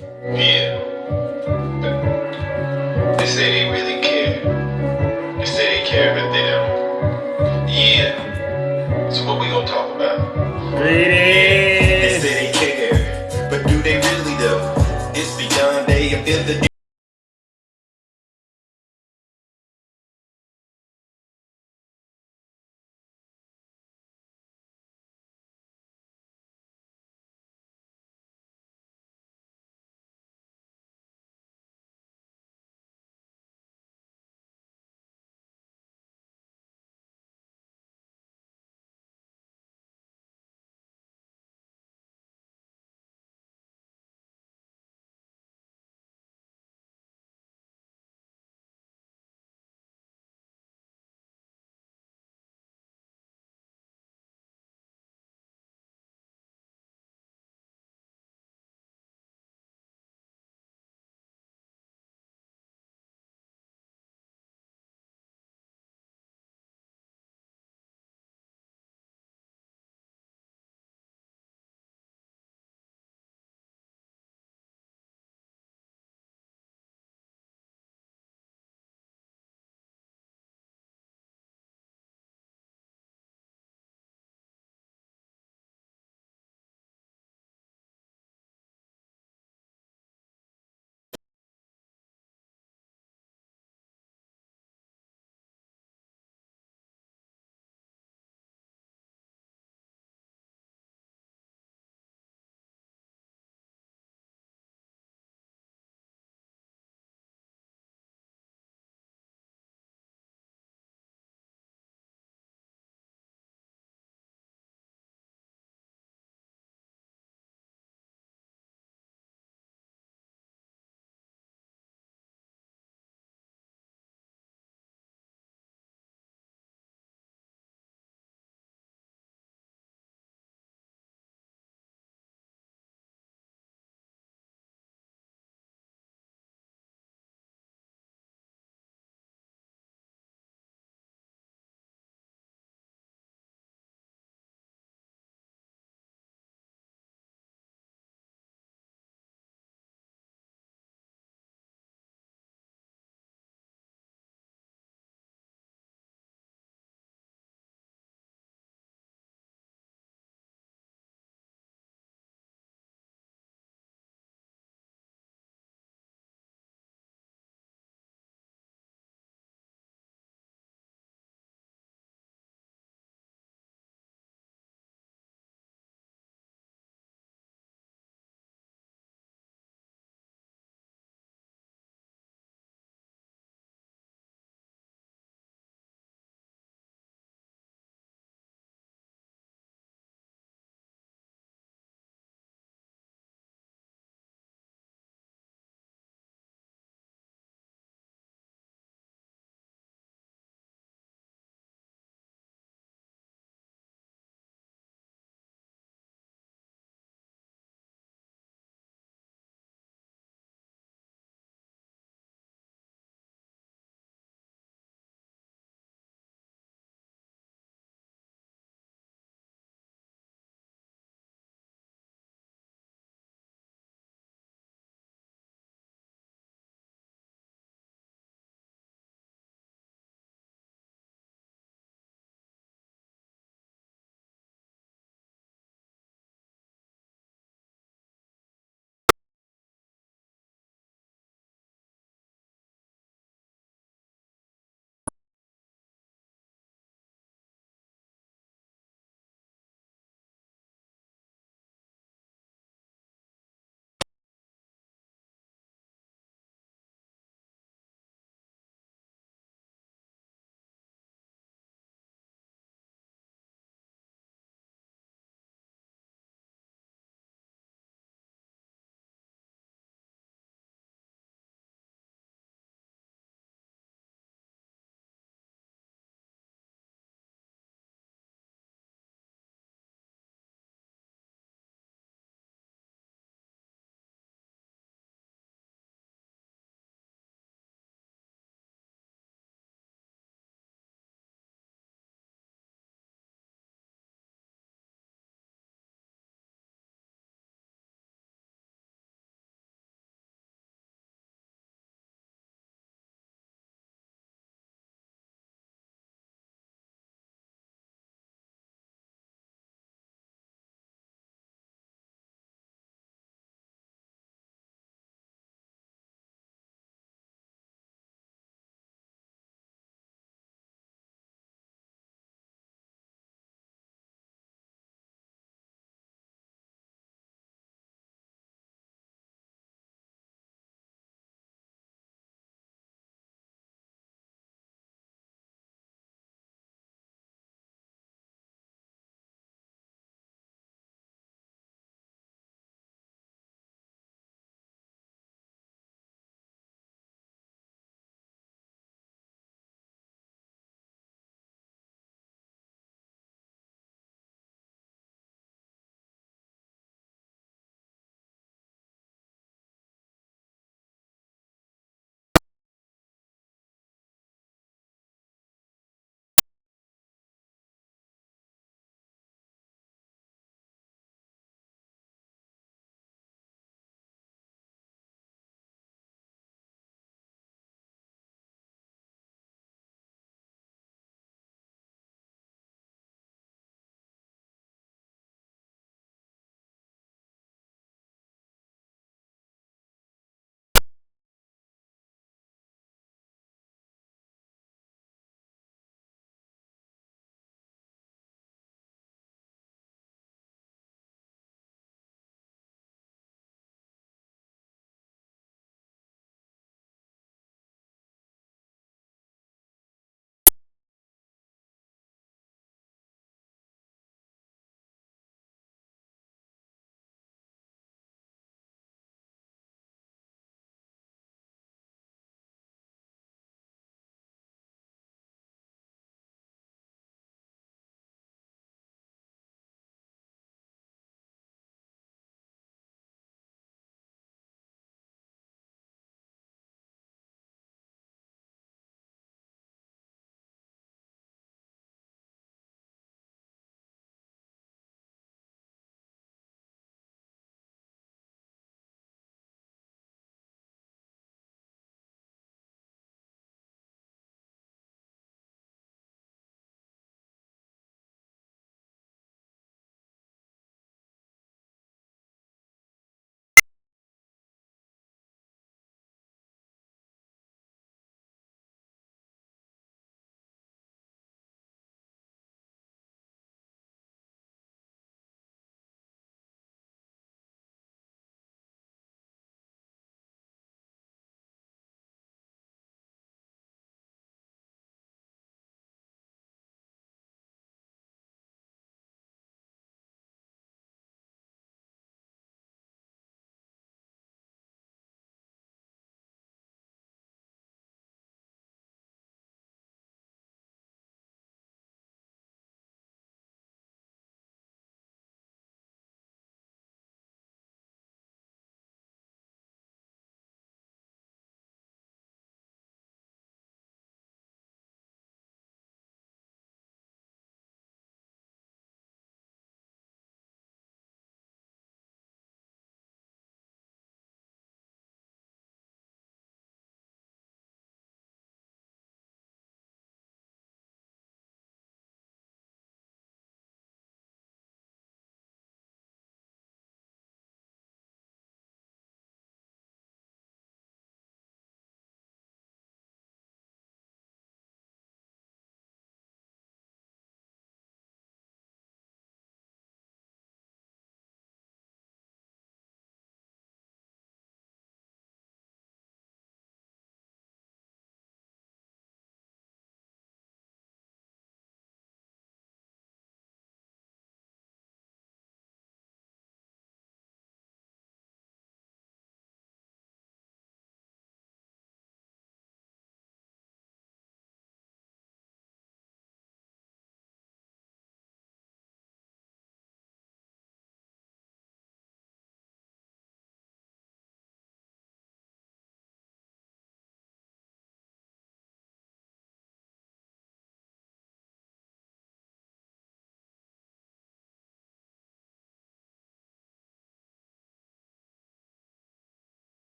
Yeah, they say they really care. They say they care, but they don't. Yeah. So what we gonna talk about? Yeah. They say they care, but do they really though? It's beyond they ability.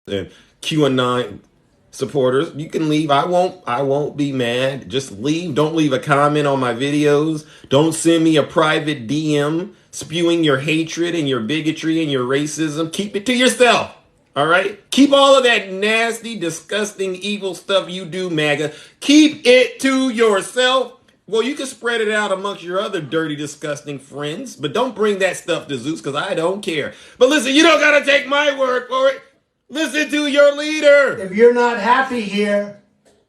and QAnon supporters, you can leave. I won't be mad. Just leave. Don't leave a comment on my videos. Don't send me a private DM spewing your hatred and your bigotry and your racism. Keep it to yourself. All right? Keep all of that nasty, disgusting, evil stuff you do, MAGA. Keep it to yourself. Well, you can spread it out amongst your other dirty, disgusting friends, but don't bring that stuff to Zeus, because I don't care. But listen, you don't got to take my word for it. Listen to your leader. If you're not happy here,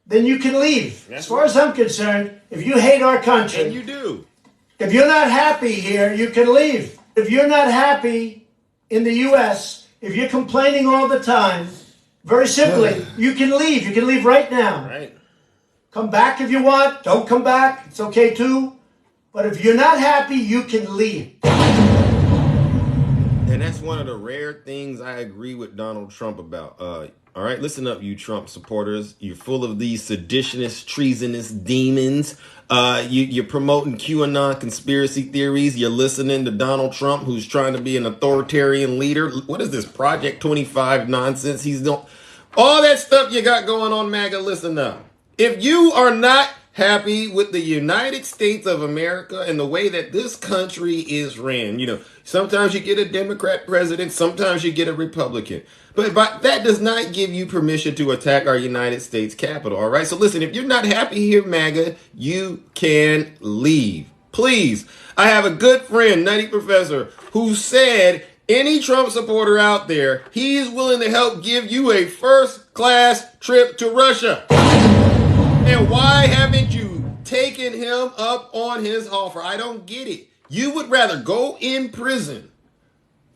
then you can leave. As far as I'm concerned, if you hate our country, and you do. If you're not happy here, you can leave. If you're not happy in the U.S., if you're complaining all the time, very simply, you can leave. You can leave right now. Right. Come back if you want. Don't come back. It's okay too. But if you're not happy, you can leave. And that's one of the rare things I agree with Donald Trump about. All right, listen up, you Trump supporters. You're full of these seditionists, treasonous demons. You're promoting QAnon conspiracy theories. You're listening to Donald Trump, who's trying to be an authoritarian leader. What is this Project 25 nonsense he's doing? All that stuff you got going on, MAGA, listen up. If you are not happy with the United States of America and the way that this country is ran, sometimes you get a Democrat president, sometimes you get a Republican. But that does not give you permission to attack our United States Capitol, all right? So listen, if you're not happy here, MAGA, you can leave. Please. I have a good friend, Nutty Professor, who said any Trump supporter out there, he's willing to help give you a first-class trip to Russia. And why haven't you taken him up on his offer? I don't get it. You would rather go in prison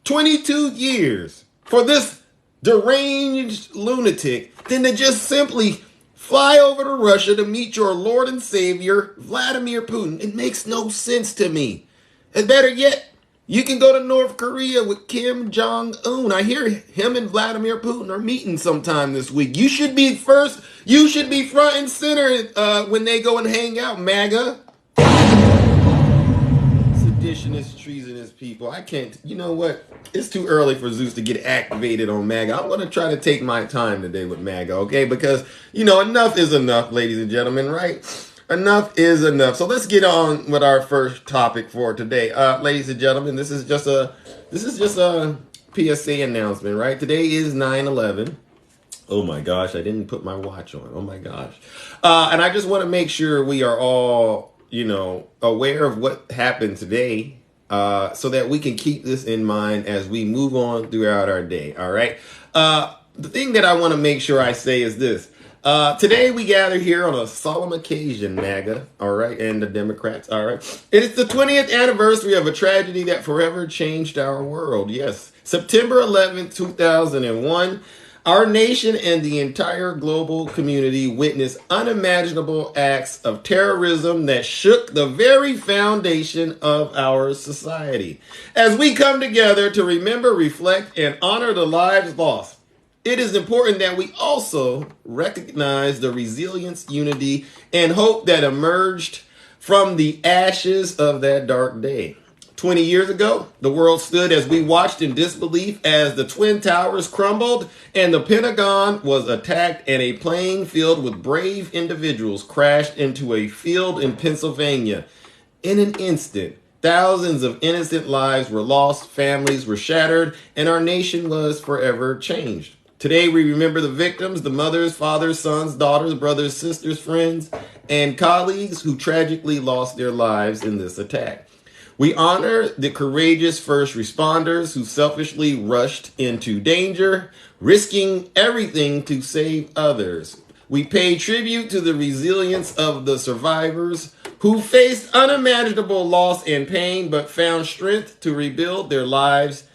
22 years for this deranged lunatic than to just simply fly over to Russia to meet your Lord and Savior, Vladimir Putin. It makes no sense to me. And better yet, you can go to North Korea with Kim Jong-un. I hear him and Vladimir Putin are meeting sometime this week. You should be first. You should be front and center when they go and hang out, MAGA. Seditionist, treasonous people. I can't. You know what? It's too early for Zeus to get activated on MAGA. I'm going to try to take my time today with MAGA, okay? Because, enough is enough, ladies and gentlemen, right? Enough is enough. So let's get on with our first topic for today. Ladies and gentlemen, this is just a PSA announcement, right? Today is 9/11. Oh my gosh, I didn't put my watch on. Oh my gosh. And I just want to make sure we are all, aware of what happened today, so that we can keep this in mind as we move on throughout our day. All right. The thing that I want to make sure I say is this. Today we gather here on a solemn occasion, MAGA, all right, and the Democrats, all right. It's the 20th anniversary of a tragedy that forever changed our world. Yes, September 11th, 2001, our nation and the entire global community witnessed unimaginable acts of terrorism that shook the very foundation of our society. As we come together to remember, reflect, and honor the lives lost, it is important that we also recognize the resilience, unity, and hope that emerged from the ashes of that dark day. 20 years ago, the world stood as we watched in disbelief as the Twin Towers crumbled and the Pentagon was attacked and a plane filled with brave individuals crashed into a field in Pennsylvania. In an instant, thousands of innocent lives were lost, families were shattered, and our nation was forever changed. Today, we remember the victims, the mothers, fathers, sons, daughters, brothers, sisters, friends, and colleagues who tragically lost their lives in this attack. We honor the courageous first responders who selfishly rushed into danger, risking everything to save others. We pay tribute to the resilience of the survivors who faced unimaginable loss and pain but found strength to rebuild their lives.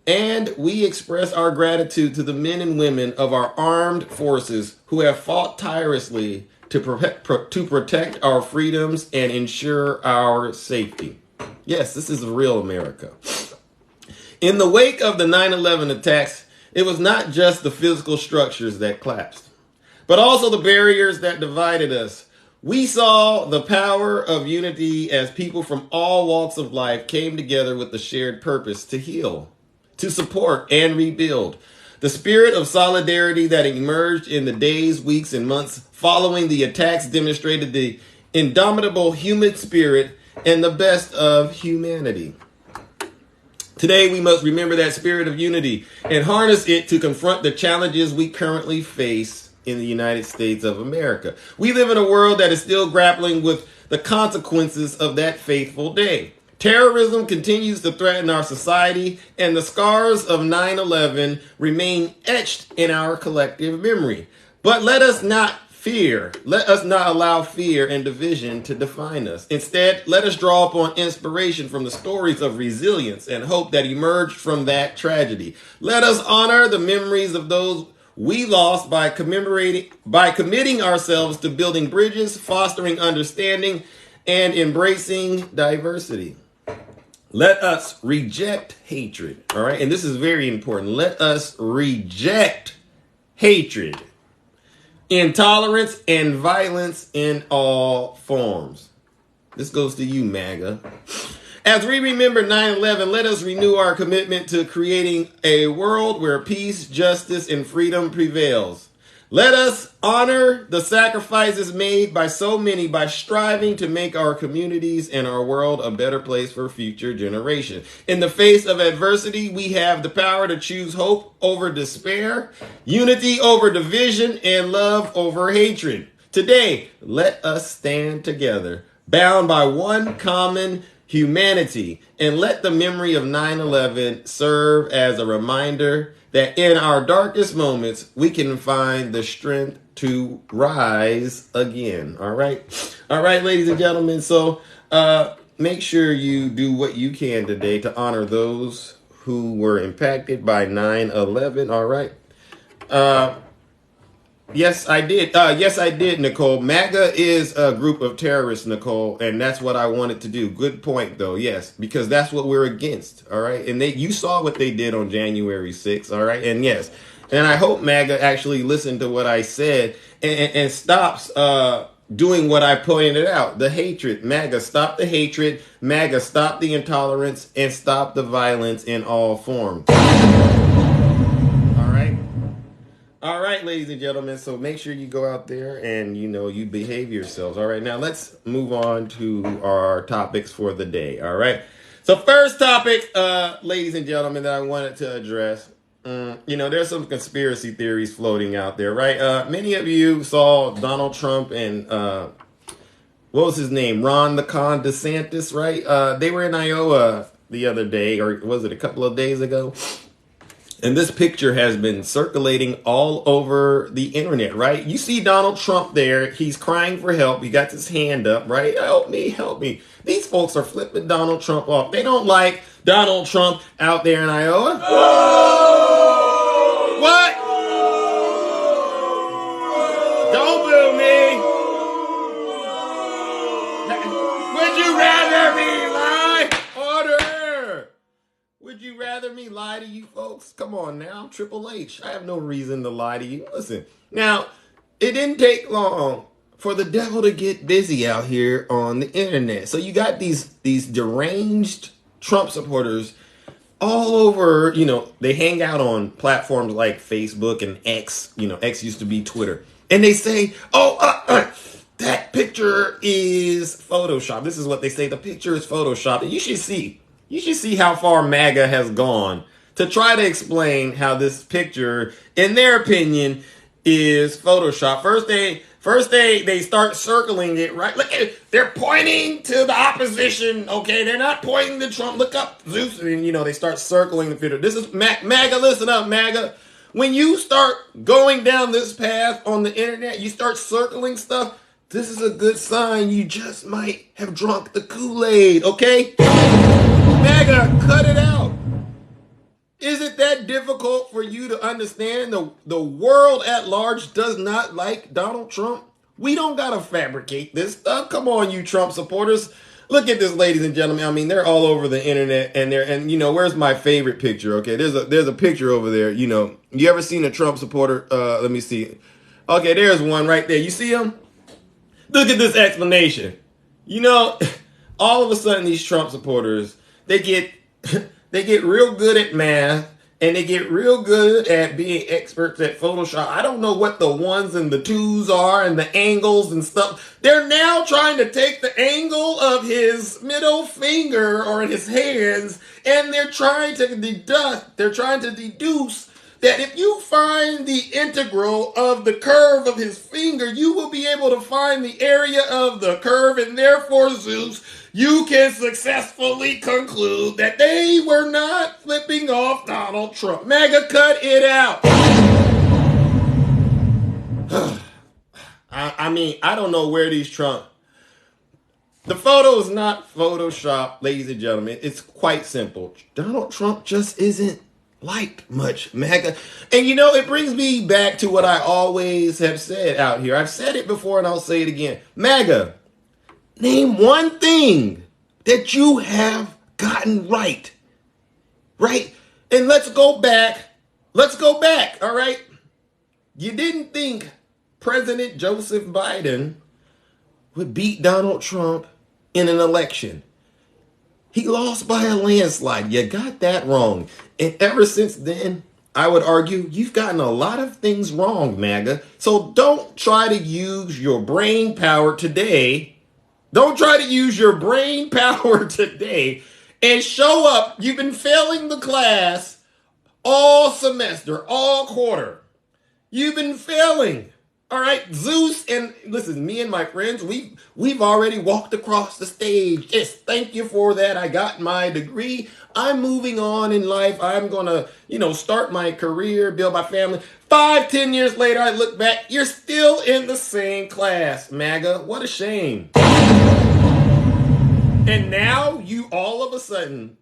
And we express our gratitude to the men and women of our armed forces who have fought tirelessly to protect our freedoms and ensure our safety. Yes, this is real America. In the wake of the 9/11 attacks, it was not just the physical structures that collapsed, but also the barriers that divided us. We saw the power of unity as people from all walks of life came together with the shared purpose to heal, to support and rebuild. The spirit of solidarity that emerged in the days, weeks, and months following the attacks demonstrated the indomitable human spirit and the best of humanity. Today, we must remember that spirit of unity and harness it to confront the challenges we currently face in the United States of America. We live in a world that is still grappling with the consequences of that fateful day. Terrorism continues to threaten our society, and the scars of 9/11 remain etched in our collective memory. But let us not allow fear and division to define us. Instead, let us draw upon inspiration from the stories of resilience and hope that emerged from that tragedy. Let us honor the memories of those we lost by committing ourselves to building bridges, fostering understanding, and embracing diversity. Let us reject hatred, all right? And this is very important. Let us reject hatred, intolerance, and violence in all forms. This goes to you, MAGA. As we remember 9/11, let us renew our commitment to creating a world where peace, justice, and freedom prevails. Let us honor the sacrifices made by so many by striving to make our communities and our world a better place for future generations. In the face of adversity, we have the power to choose hope over despair, unity over division, and love over hatred. Today, let us stand together, bound by one common humanity, and let the memory of 9/11 serve as a reminder that in our darkest moments, we can find the strength to rise again. All right. All right, ladies and gentlemen. So make sure you do what you can today to honor those who were impacted by 9/11. All right. Yes, I did. Yes, I did, Nicole. MAGA is a group of terrorists, Nicole, and that's what I wanted to do. Good point, though. Yes, because that's what we're against. All right, and you saw what they did on January 6th. All right, and yes, and I hope MAGA actually listened to what I said and stops doing what I pointed out. The hatred. MAGA, stop the hatred. MAGA, stop the intolerance and stop the violence in all forms. All right, ladies and gentlemen, so make sure you go out there and, you behave yourselves. All right, now let's move on to our topics for the day. All right, so first topic, ladies and gentlemen, that I wanted to address, there's some conspiracy theories floating out there, right? Many of you saw Donald Trump and, what was his name? Ron the Con DeSantis, right? They were in Iowa the other day, or was it a couple of days ago? And this picture has been circulating all over the internet, right? You see Donald Trump there. He's crying for help. He got his hand up, right? Help me, help me. These folks are flipping Donald Trump off. They don't like Donald Trump out there in Iowa. Oh! What? Don't boo me. Would you rather me lie? Order. Would you rather me lie to you folks? Come on now, Triple H. I have no reason to lie to you. Listen, now, it didn't take long for the devil to get busy out here on the internet. So you got these deranged Trump supporters all over, they hang out on platforms like Facebook and X. X used to be Twitter. And they say, that picture is Photoshop. This is what they say. The picture is Photoshop. And you should see how far MAGA has gone to try to explain how this picture, in their opinion, is Photoshop. First they start circling it, right? Look at it. They're pointing to the opposition, okay? They're not pointing to Trump. Look up, Zeus. And, they start circling the picture. This is MAGA. Listen up, MAGA. When you start going down this path on the internet, you start circling stuff. This is a good sign you just might have drunk the Kool-Aid, okay? MAGA, cut it out. Is it that difficult for you to understand the world at large does not like Donald Trump? We don't gotta fabricate this stuff. Come on, you Trump supporters. Look at this, ladies and gentlemen. I mean, they're all over the internet, and where's my favorite picture? Okay, there's a picture over there. You ever seen a Trump supporter? Let me see. Okay, there's one right there. You see him? Look at this explanation. All of a sudden, these Trump supporters, they get real good at math, and they get real good at being experts at Photoshop. I don't know what the ones and the twos are and the angles and stuff. They're now trying to take the angle of his middle finger or in his hands, and they're trying to deduce that if you find the integral of the curve of his finger, you will be able to find the area of the curve, and therefore, Zeus, you can successfully conclude that they were not flipping off Donald Trump. MAGA, cut it out. I mean, I don't know where these Trump... The photo is not Photoshop, ladies and gentlemen. It's quite simple. Donald Trump just isn't liked much, MAGA. And you know, it brings me back to what I always have said out here. I've said it before and I'll say it again. MAGA, name one thing that you have gotten right. Right? And let's go back. All right? You didn't think President Joseph Biden would beat Donald Trump in an election. He lost by a landslide. You got that wrong. And ever since then, I would argue you've gotten a lot of things wrong, MAGA. So don't try to use your brain power today. Don't try to use your brain power today and show up. You've been failing the class all semester, all quarter. You've been failing. All right, Zeus, and listen, me and my friends, we've already walked across the stage. Yes, thank you for that. I got my degree. I'm moving on in life. I'm gonna, start my career, build my family. 5-10 years later, I look back. You're still in the same class, MAGA. What a shame. And now you all of a sudden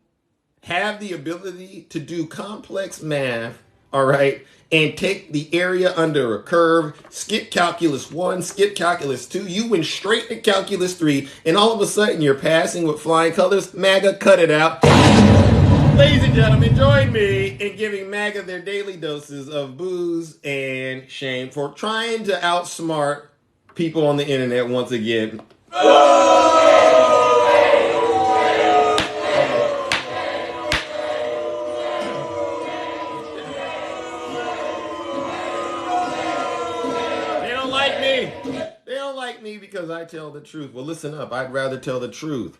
have the ability to do complex math, all right, and take the area under a curve, skip calculus 1, skip calculus 2. You went straight to calculus 3, and all of a sudden you're passing with flying colors. MAGA, cut it out. Ladies and gentlemen, join me in giving MAGA their daily doses of booze and shame for trying to outsmart people on the internet once again. They don't like me because I tell the truth. Well, listen up. I'd rather tell the truth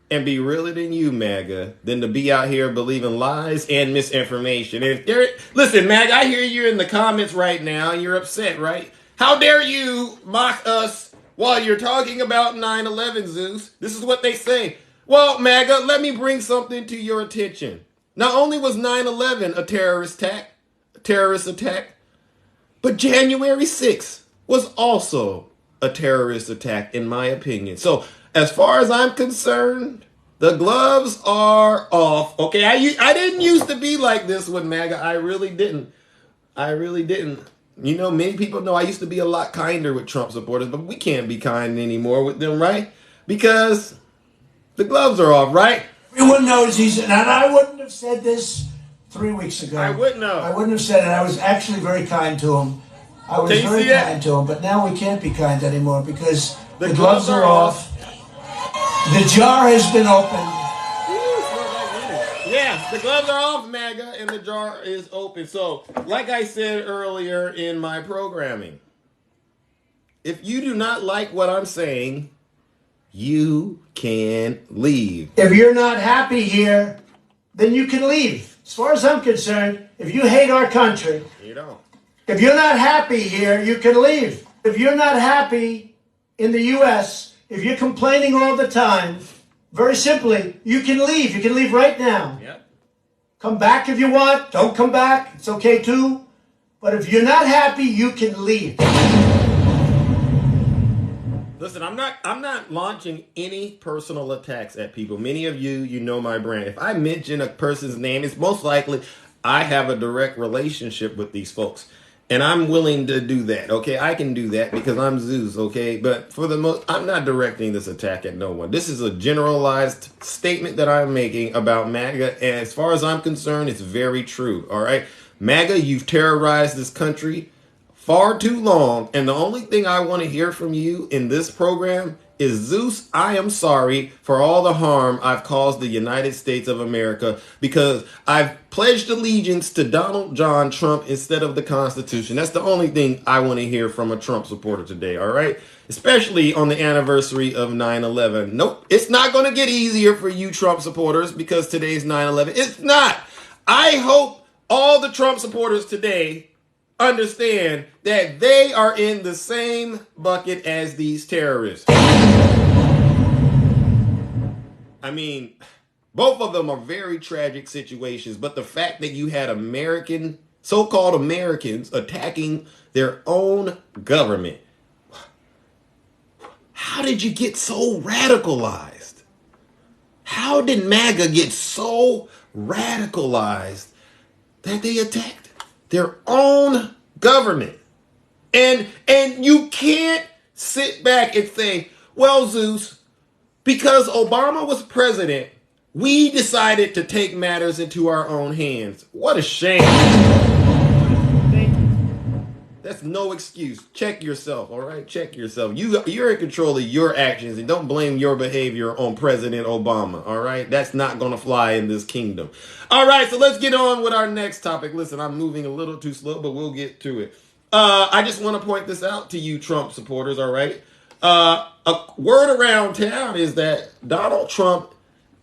and be realer than you, MAGA, than to be out here believing lies and misinformation. And listen, MAGA, I hear you in the comments right now. You're upset, right? How dare you mock us while you're talking about 9/11, Zeus? This is what they say. Well, MAGA, let me bring something to your attention. Not only was 9/11 a terrorist attack, but January 6th was also a terrorist attack, in my opinion. So, as far as I'm concerned, the gloves are off. Okay, I didn't used to be like this with MAGA. I really didn't. Many people know I used to be a lot kinder with Trump supporters, but we can't be kind anymore with them, right? Because the gloves are off, right? Everyone knows and I wouldn't have said this 3 weeks ago. I wouldn't have said it. I was actually very kind to him. I was very kind to him, but now we can't be kind anymore because the gloves are off. The jar has been opened. Yeah, the gloves are off, MAGA, and the jar is open. So, like I said earlier in my programming, if you do not like what I'm saying, you can leave. If you're not happy here, then you can leave. As far as I'm concerned, if you hate our country, you don't. If you're not happy here, you can leave. If you're not happy in the U.S., if you're complaining all the time, very simply, you can leave. You can leave right now. Yep. Come back if you want. Don't come back. It's okay too. But if you're not happy, you can leave. Listen, I'm not launching any personal attacks at people. Many of you know my brand. If I mention a person's name, it's most likely I have a direct relationship with these folks. And I'm willing to do that, okay? I can do that because I'm Zeus, okay? But for the most, I'm not directing this attack at no one. This is a generalized statement that I'm making about MAGA. And as far as I'm concerned, it's very true, all right? MAGA, you've terrorized this country far too long. And the only thing I want to hear from you in this program is Zeus, I am sorry for all the harm I've caused the United States of America because I've pledged allegiance to Donald John Trump instead of the Constitution. That's the only thing I want to hear from a Trump supporter today, all right? Especially on the anniversary of 9/11. Nope, it's not going to get easier for you Trump supporters because today's 9/11. It's not. I hope all the Trump supporters today understand that they are in the same bucket as these terrorists. I mean, both of them are very tragic situations, but the fact that you had so-called Americans attacking their own government, how did you get so radicalized? How did MAGA get so radicalized that they attacked their own government? And you can't sit back and say, well, Zeus, because Obama was president, we decided to take matters into our own hands. What a shame. Thank you. That's no excuse. Check yourself, all right? Check yourself. You're in control of your actions, and don't blame your behavior on President Obama, all right? That's not going to fly in this kingdom. All right, so let's get on with our next topic. Listen, I'm moving a little too slow, but we'll get to it. I just want to point this out to you Trump supporters, all right? A word around town is that Donald Trump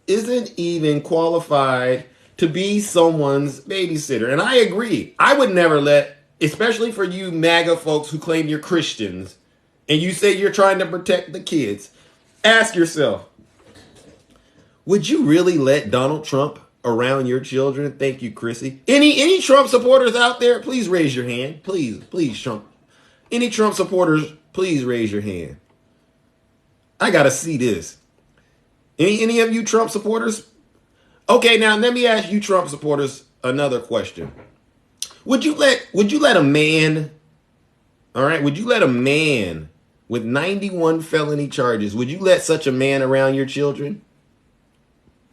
isn't even qualified to be someone's babysitter. And I agree. I would never especially for you MAGA folks who claim you're Christians and you say you're trying to protect the kids, ask yourself, would you really let Donald Trump around your children? Thank you, Chrissy. Any Trump supporters out there, please raise your hand. Please, Trump. Any Trump supporters, please raise your hand. I got to see this. Any of you Trump supporters? Okay, now let me ask you Trump supporters another question. Would you let a man, all right, would you let a man with 91 felony charges, would you let such a man around your children?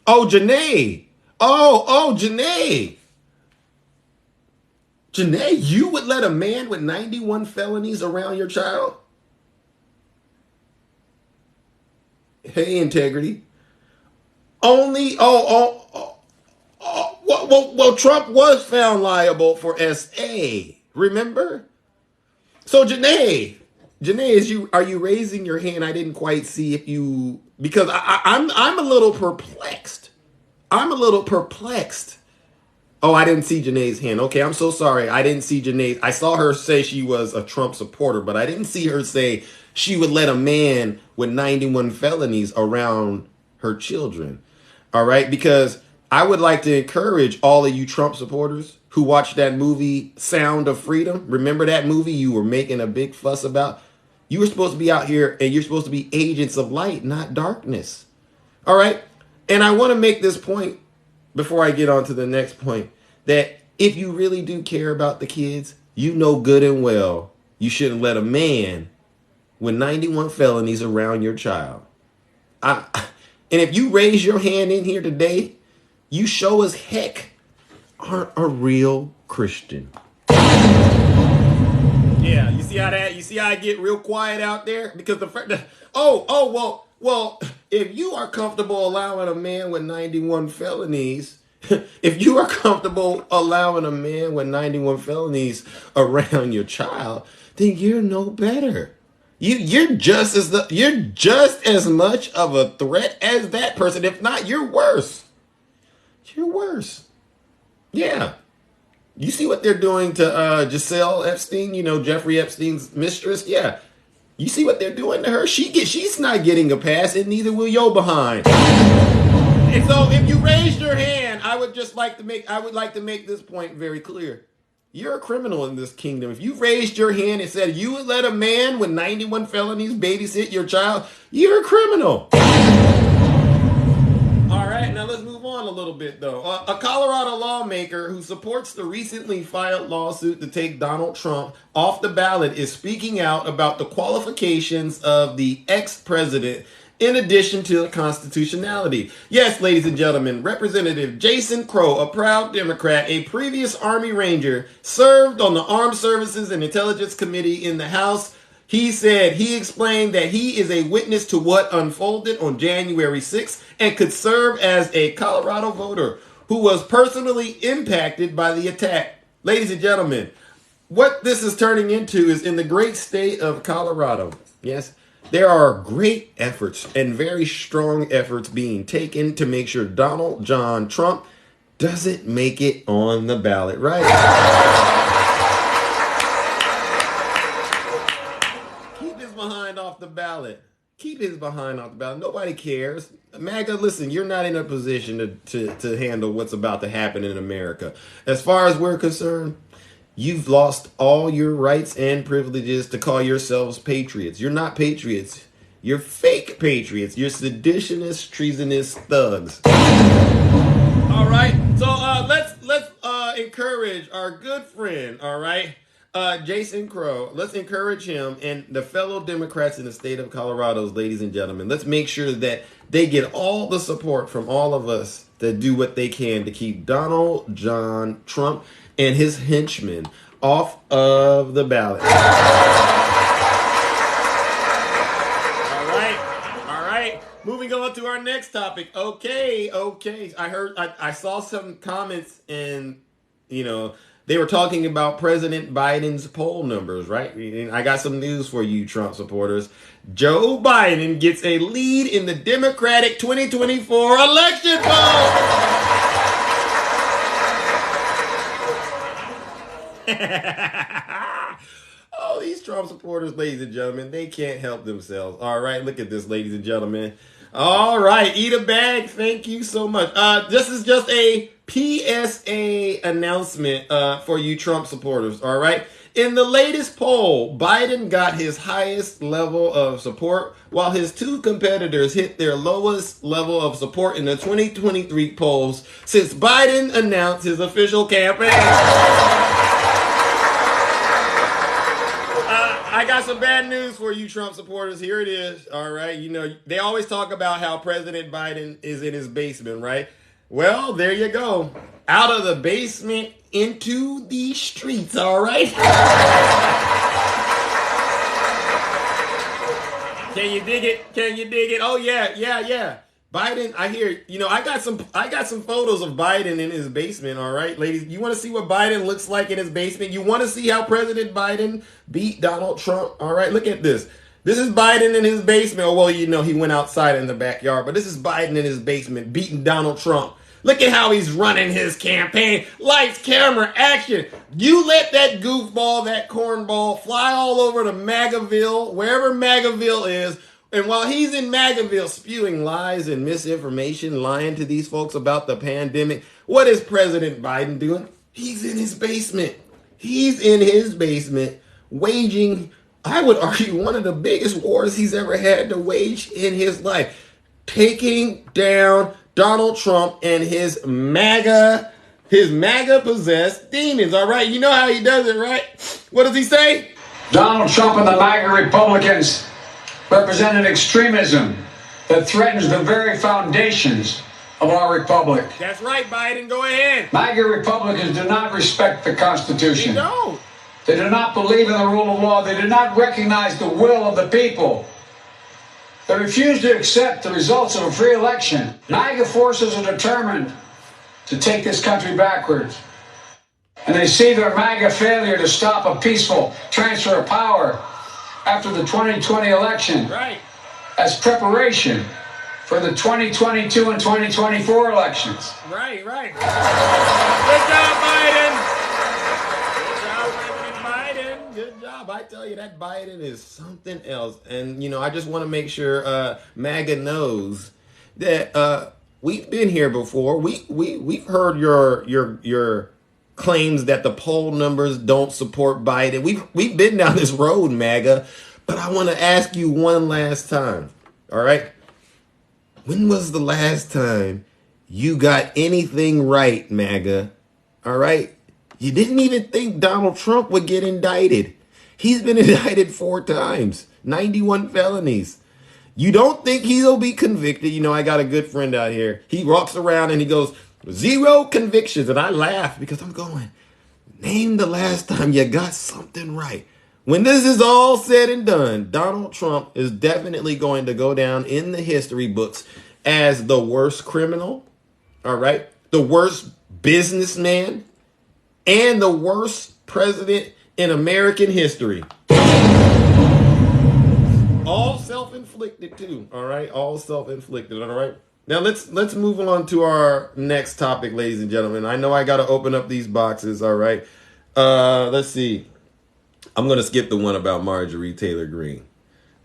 Oh, Janae. Oh, Janae. Janae, you would let a man with 91 felonies around your child? Hey, integrity. Well, Trump was found liable for SA. Remember? So, Janae, are you raising your hand? I didn't quite see if you, because I'm a little perplexed. Oh, I didn't see Janae's hand. Okay, I'm so sorry. I didn't see Janae. I saw her say she was a Trump supporter, but I didn't see her say she would let a man with 91 felonies around her children. All right, because I would like to encourage all of you Trump supporters who watched that movie, Sound of Freedom. Remember that movie you were making a big fuss about? You were supposed to be out here and you're supposed to be agents of light, not darkness. All right. And I want to make this point before I get on to the next point, that if you really do care about the kids, you know good and well you shouldn't let a man with 91 felonies around your child. And if you raise your hand in here today, you show as heck aren't a real Christian. Yeah, you see how I get real quiet out there? Because the fact that, well, if you are comfortable allowing a man with 91 felonies, if you are comfortable allowing a man with 91 felonies around your child, then you're no better. You're just as much of a threat as that person. If not, you're worse. You're worse. Yeah. You see what they're doing to Giselle Epstein, Jeffrey Epstein's mistress? Yeah. You see what they're doing to her? She's not getting a pass, and neither will your behind. And so if you raised your hand, I would like to make this point very clear. You're a criminal in this kingdom. If you raised your hand and said you would let a man with 91 felonies babysit your child, you're a criminal. All right, now let's move on a little bit, though. A Colorado lawmaker who supports the recently filed lawsuit to take Donald Trump off the ballot is speaking out about the qualifications of the ex-president in addition to constitutionality. Yes, ladies and gentlemen, Representative Jason Crow, a proud Democrat, a previous Army Ranger, served on the Armed Services and Intelligence Committee in the House, He explained that he is a witness to what unfolded on January 6th and could serve as a Colorado voter who was personally impacted by the attack. Ladies and gentlemen, what this is turning into is in the great state of Colorado. Yes, there are great efforts and very strong efforts being taken to make sure Donald John Trump doesn't make it on the ballot, right? Keep his behind off the ballot. Keep his behind off the ballot. Nobody cares. MAGA, listen, you're not in a position to handle what's about to happen in America. As far as we're concerned, you've lost all your rights and privileges to call yourselves patriots. You're not patriots. You're fake patriots. You're seditionists, treasonous thugs. All right. So let's encourage our good friend, all right, Jason Crow. Let's encourage him and the fellow Democrats in the state of Colorado, ladies and gentlemen. Let's make sure that they get all the support from all of us to do what they can to keep Donald John Trump and his henchmen off of the ballot. All right. Moving on to our next topic. Okay. I saw some comments and, they were talking about President Biden's poll numbers, right? And I got some news for you, Trump supporters. Joe Biden gets a lead in the Democratic 2024 election poll. Oh, these Trump supporters, ladies and gentlemen, they can't help themselves. All right, look at this, ladies and gentlemen. All right, eat a bag. Thank you so much. This is just a PSA announcement for you Trump supporters. All right. In the latest poll, Biden got his highest level of support, while his two competitors hit their lowest level of support in the 2023 polls since Biden announced his official campaign. I got some bad news for you Trump supporters. Here it is. All right. They always talk about how President Biden is in his basement, right? Well, there you go. Out of the basement into the streets. All right. Can you dig it? Oh, yeah. Biden, I hear, I got some photos of Biden in his basement, all right, ladies. You want to see what Biden looks like in his basement? You want to see how President Biden beat Donald Trump? All right, look at this. This is Biden in his basement. Well, he went outside in the backyard, but this is Biden in his basement beating Donald Trump. Look at how he's running his campaign. Lights, camera, action. You let that goofball, that cornball fly all over to MAGAville, wherever MAGAville is. And while he's in MAGAville spewing lies and misinformation, lying to these folks about the pandemic, what is President Biden doing? He's in his basement. He's in his basement waging, I would argue, one of the biggest wars he's ever had to wage in his life. Taking down Donald Trump and his MAGA-possessed demons, all right? You know how he does it, right? What does he say? Donald Trump and the MAGA Republicans represented extremism that threatens the very foundations of our republic. That's right, Biden. Go ahead. MAGA Republicans do not respect the Constitution. They don't. They do not believe in the rule of law. They do not recognize the will of the people. They refuse to accept the results of a free election. MAGA forces are determined to take this country backwards. And they see their MAGA failure to stop a peaceful transfer of power after the 2020 election as preparation for the 2022 and 2024 elections. Right. Good job, Biden. Good job. I tell you, that Biden is something else. And, I just want to make sure MAGA knows that we've been here before. We've heard your claims that the poll numbers don't support Biden. We've been down this road, MAGA, but I want to ask you one last time. All right. When was the last time you got anything right, MAGA? All right. You didn't even think Donald Trump would get indicted. He's been indicted 4 times, 91 felonies. You don't think he'll be convicted? I got a good friend out here. He walks around and he goes, 0 convictions. And I laugh because I'm going, name the last time you got something right. When this is all said and done, Donald Trump is definitely going to go down in the history books as the worst criminal, all right, the worst businessman, and the worst president in American history. All self-inflicted too, all right? All self-inflicted, all right? Now let's move on to our next topic, ladies and gentlemen. I know I got to open up these boxes, all right? Let's see. I'm going to skip the one about Marjorie Taylor Greene.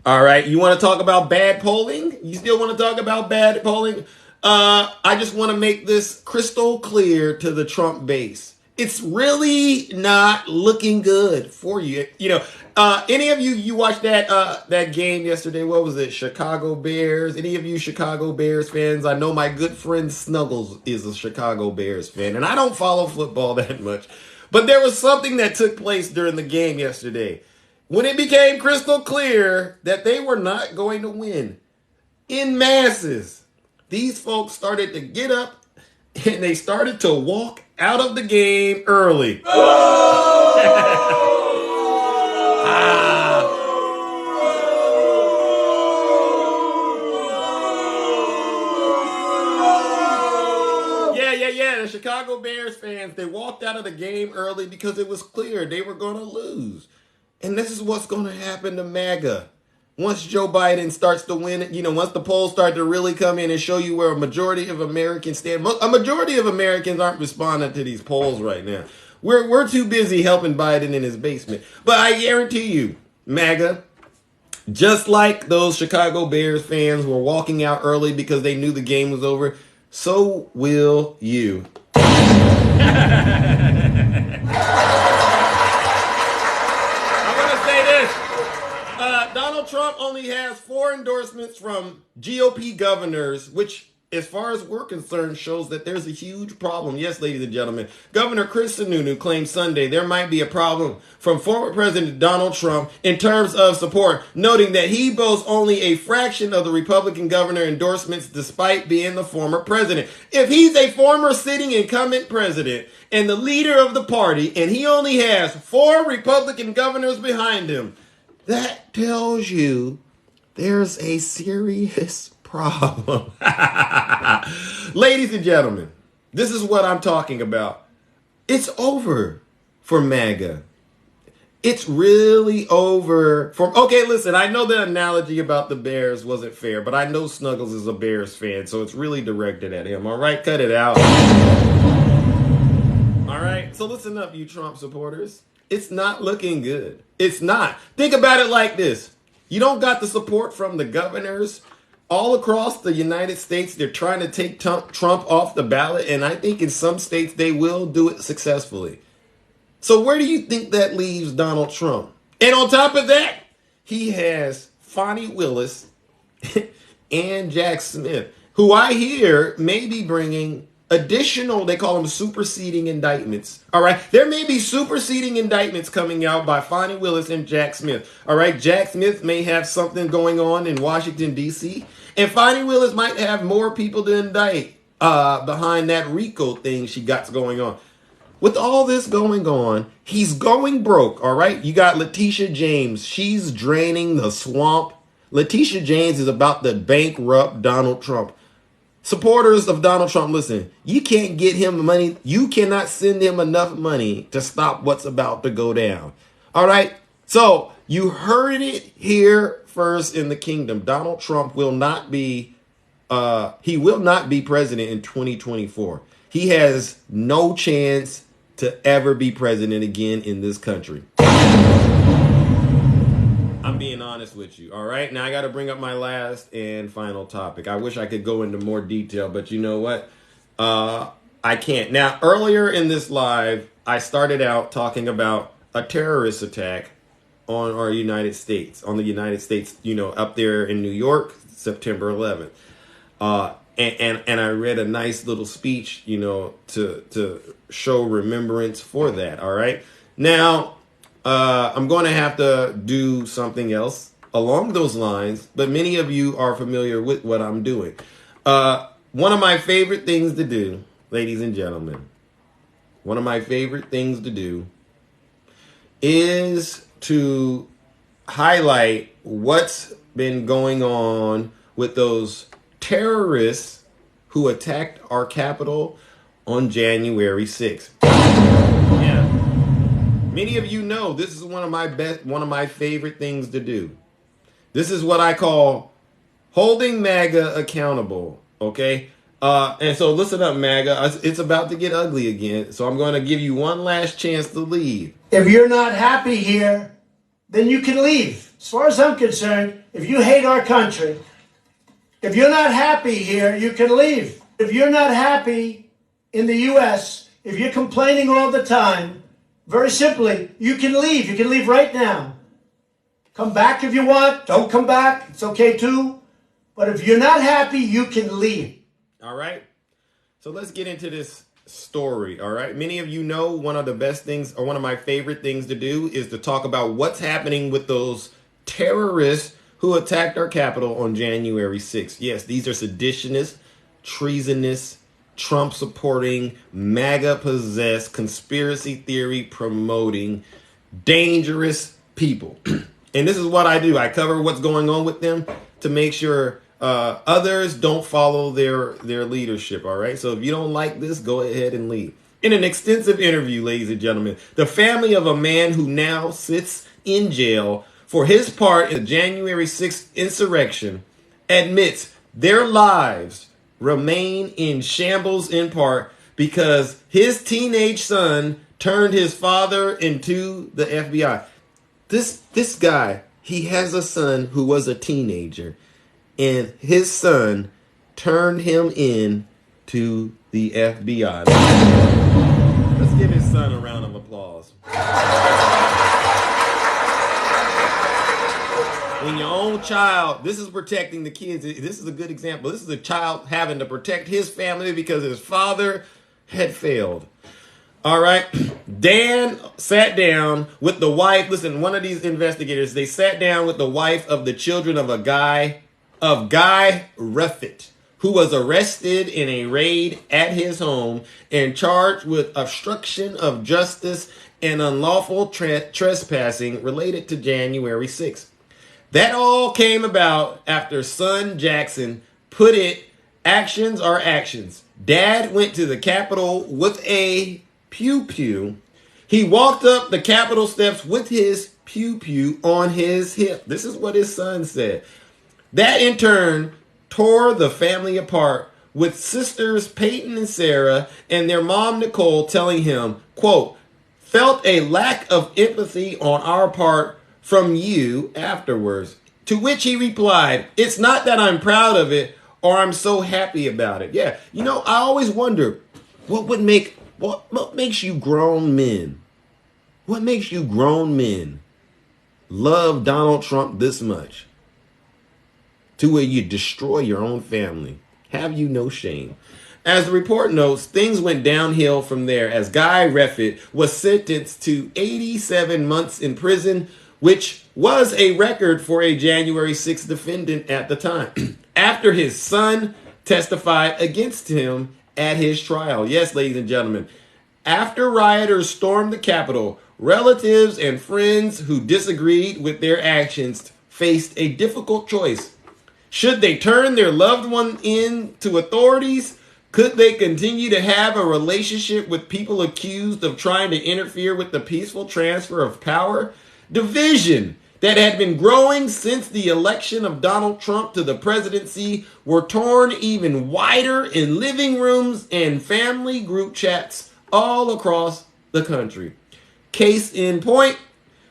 All right, you want to talk about bad polling? You still want to talk about bad polling? I just want to make this crystal clear to the Trump base. It's really not looking good for you. You know, any of you watched that game yesterday? What was it? Chicago Bears. Any of you Chicago Bears fans? I know my good friend Snuggles is a Chicago Bears fan, and I don't follow football that much. But there was something that took place during the game yesterday when it became crystal clear that they were not going to win in masses. These folks started to get up and they started to walk out of the game early. Yeah. The Chicago Bears fans, they walked out of the game early because it was clear they were going to lose. And this is what's going to happen to MAGA. Once Joe Biden starts to win, you know, once the polls start to really come in and show you where a majority of Americans stand. A majority of Americans aren't responding to these polls right now. We're too busy helping Biden in his basement. But I guarantee you, MAGA, just like those Chicago Bears fans were walking out early because they knew the game was over, so will you. Donald Trump only has 4 endorsements from GOP governors, which, as far as we're concerned, shows that there's a huge problem. Yes, ladies and gentlemen, Governor Chris Sununu claimed Sunday there might be a problem from former President Donald Trump in terms of support, noting that he boasts only a fraction of the Republican governor endorsements despite being the former president. If he's a former sitting incumbent president and the leader of the party, and he only has 4 Republican governors behind him, that tells you there's a serious problem. Ladies and gentlemen, this is what I'm talking about. It's over for MAGA. It's really over for... Okay, listen, I know the analogy about the Bears wasn't fair, but I know Snuggles is a Bears fan, so it's really directed at him. All right, cut it out. All right, so listen up, you Trump supporters. It's not looking good. It's not. Think about it like this. You don't got the support from the governors all across the United States. They're trying to take Trump off the ballot, and I think in some states they will do it successfully. So where do you think that leaves Donald Trump? And on top of that, he has Fonnie Willis and Jack Smith, who I hear may be bringing additional, they call them superseding indictments. All right. There may be superseding indictments coming out by Fonnie Willis and Jack Smith. All right. Jack Smith may have something going on in Washington, D.C. And Fonnie Willis might have more people to indict behind that RICO thing she got going on. With all this going on, he's going broke. All right. You got Letitia James. She's draining the swamp. Letitia James is about to bankrupt Donald Trump. Supporters of Donald Trump, listen, you can't get him money. You cannot send him enough money to stop what's about to go down. All right. So you heard it here first in the kingdom. Donald Trump will not be president in 2024. He has no chance to ever be president again in this country. I'm being honest with you. All right. Now I got to bring up my last and final topic. I wish I could go into more detail, but you know what? I can't. Now, earlier in this live, I started out talking about a terrorist attack on our United States, on the United States, you know, up there in New York, September 11th. And I read a nice little speech, you know, to show remembrance for that. All right. Now, I'm going to have to do something else along those lines, but many of you are familiar with what I'm doing. One of my favorite things to do, ladies and gentlemen, one of my favorite things to do is to highlight what's been going on with those terrorists who attacked our Capitol on January 6th. Yeah. Many of you know this is one of my favorite things to do. This is what I call holding MAGA accountable, okay? And so listen up, MAGA. It's about to get ugly again, so I'm going to give you one last chance to leave. If you're not happy here, then you can leave. As far as I'm concerned, if you hate our country, if you're not happy here, you can leave. If you're not happy in the U.S., if you're complaining all the time, very simply, you can leave. You can leave right now. Come back if you want. Don't come back. It's okay too. But if you're not happy, you can leave. All right. So let's get into this story. All right. Many of you know one of the best things, or one of my favorite things to do, is to talk about what's happening with those terrorists who attacked our Capitol on January 6th. Yes, these are seditionists, treasonous, Trump supporting, MAGA possessed, conspiracy theory promoting, dangerous people. And this is what I do. I cover what's going on with them to make sure others don't follow their leadership. All right. So if you don't like this, go ahead and leave. In an extensive interview, ladies and gentlemen, the family of a man who now sits in jail for his part in the January 6th insurrection admits their lives remain in shambles in part because his teenage son turned his father into the FBI. This guy, he has a son who was a teenager, and his son turned him in to the FBI. Let's give his son a round of applause. When your own child, this is protecting the kids. This is a good example. This is a child having to protect his family because his father had failed. All right. Dan sat down with the wife. Listen, one of these investigators, they sat down with the wife of the children of Guy Reffitt, who was arrested in a raid at his home and charged with obstruction of justice and unlawful trespassing related to January 6th. That all came about after son Jackson put it, actions are actions. Dad went to the Capitol with a pew-pew. He walked up the Capitol steps with his pew-pew on his hip. This is what his son said. That in turn tore the family apart, with sisters Peyton and Sarah and their mom Nicole telling him, quote, felt a lack of empathy on our part from you afterwards. To which he replied, it's not that I'm proud of it or I'm so happy about it. Yeah, you know, I always wonder what makes you grown men? What makes you grown men love Donald Trump this much? To where you destroy your own family. Have you no shame? As the report notes, things went downhill from there as Guy Reffitt was sentenced to 87 months in prison, which was a record for a January 6th defendant at the time, after his son testified against him at his trial. Yes, ladies and gentlemen, after rioters stormed the Capitol, relatives and friends who disagreed with their actions faced a difficult choice. Should they turn their loved one in to authorities? Could they continue to have a relationship with people accused of trying to interfere with the peaceful transfer of power? Division that had been growing since the election of Donald Trump to the presidency were torn even wider in living rooms and family group chats all across the country. Case in point,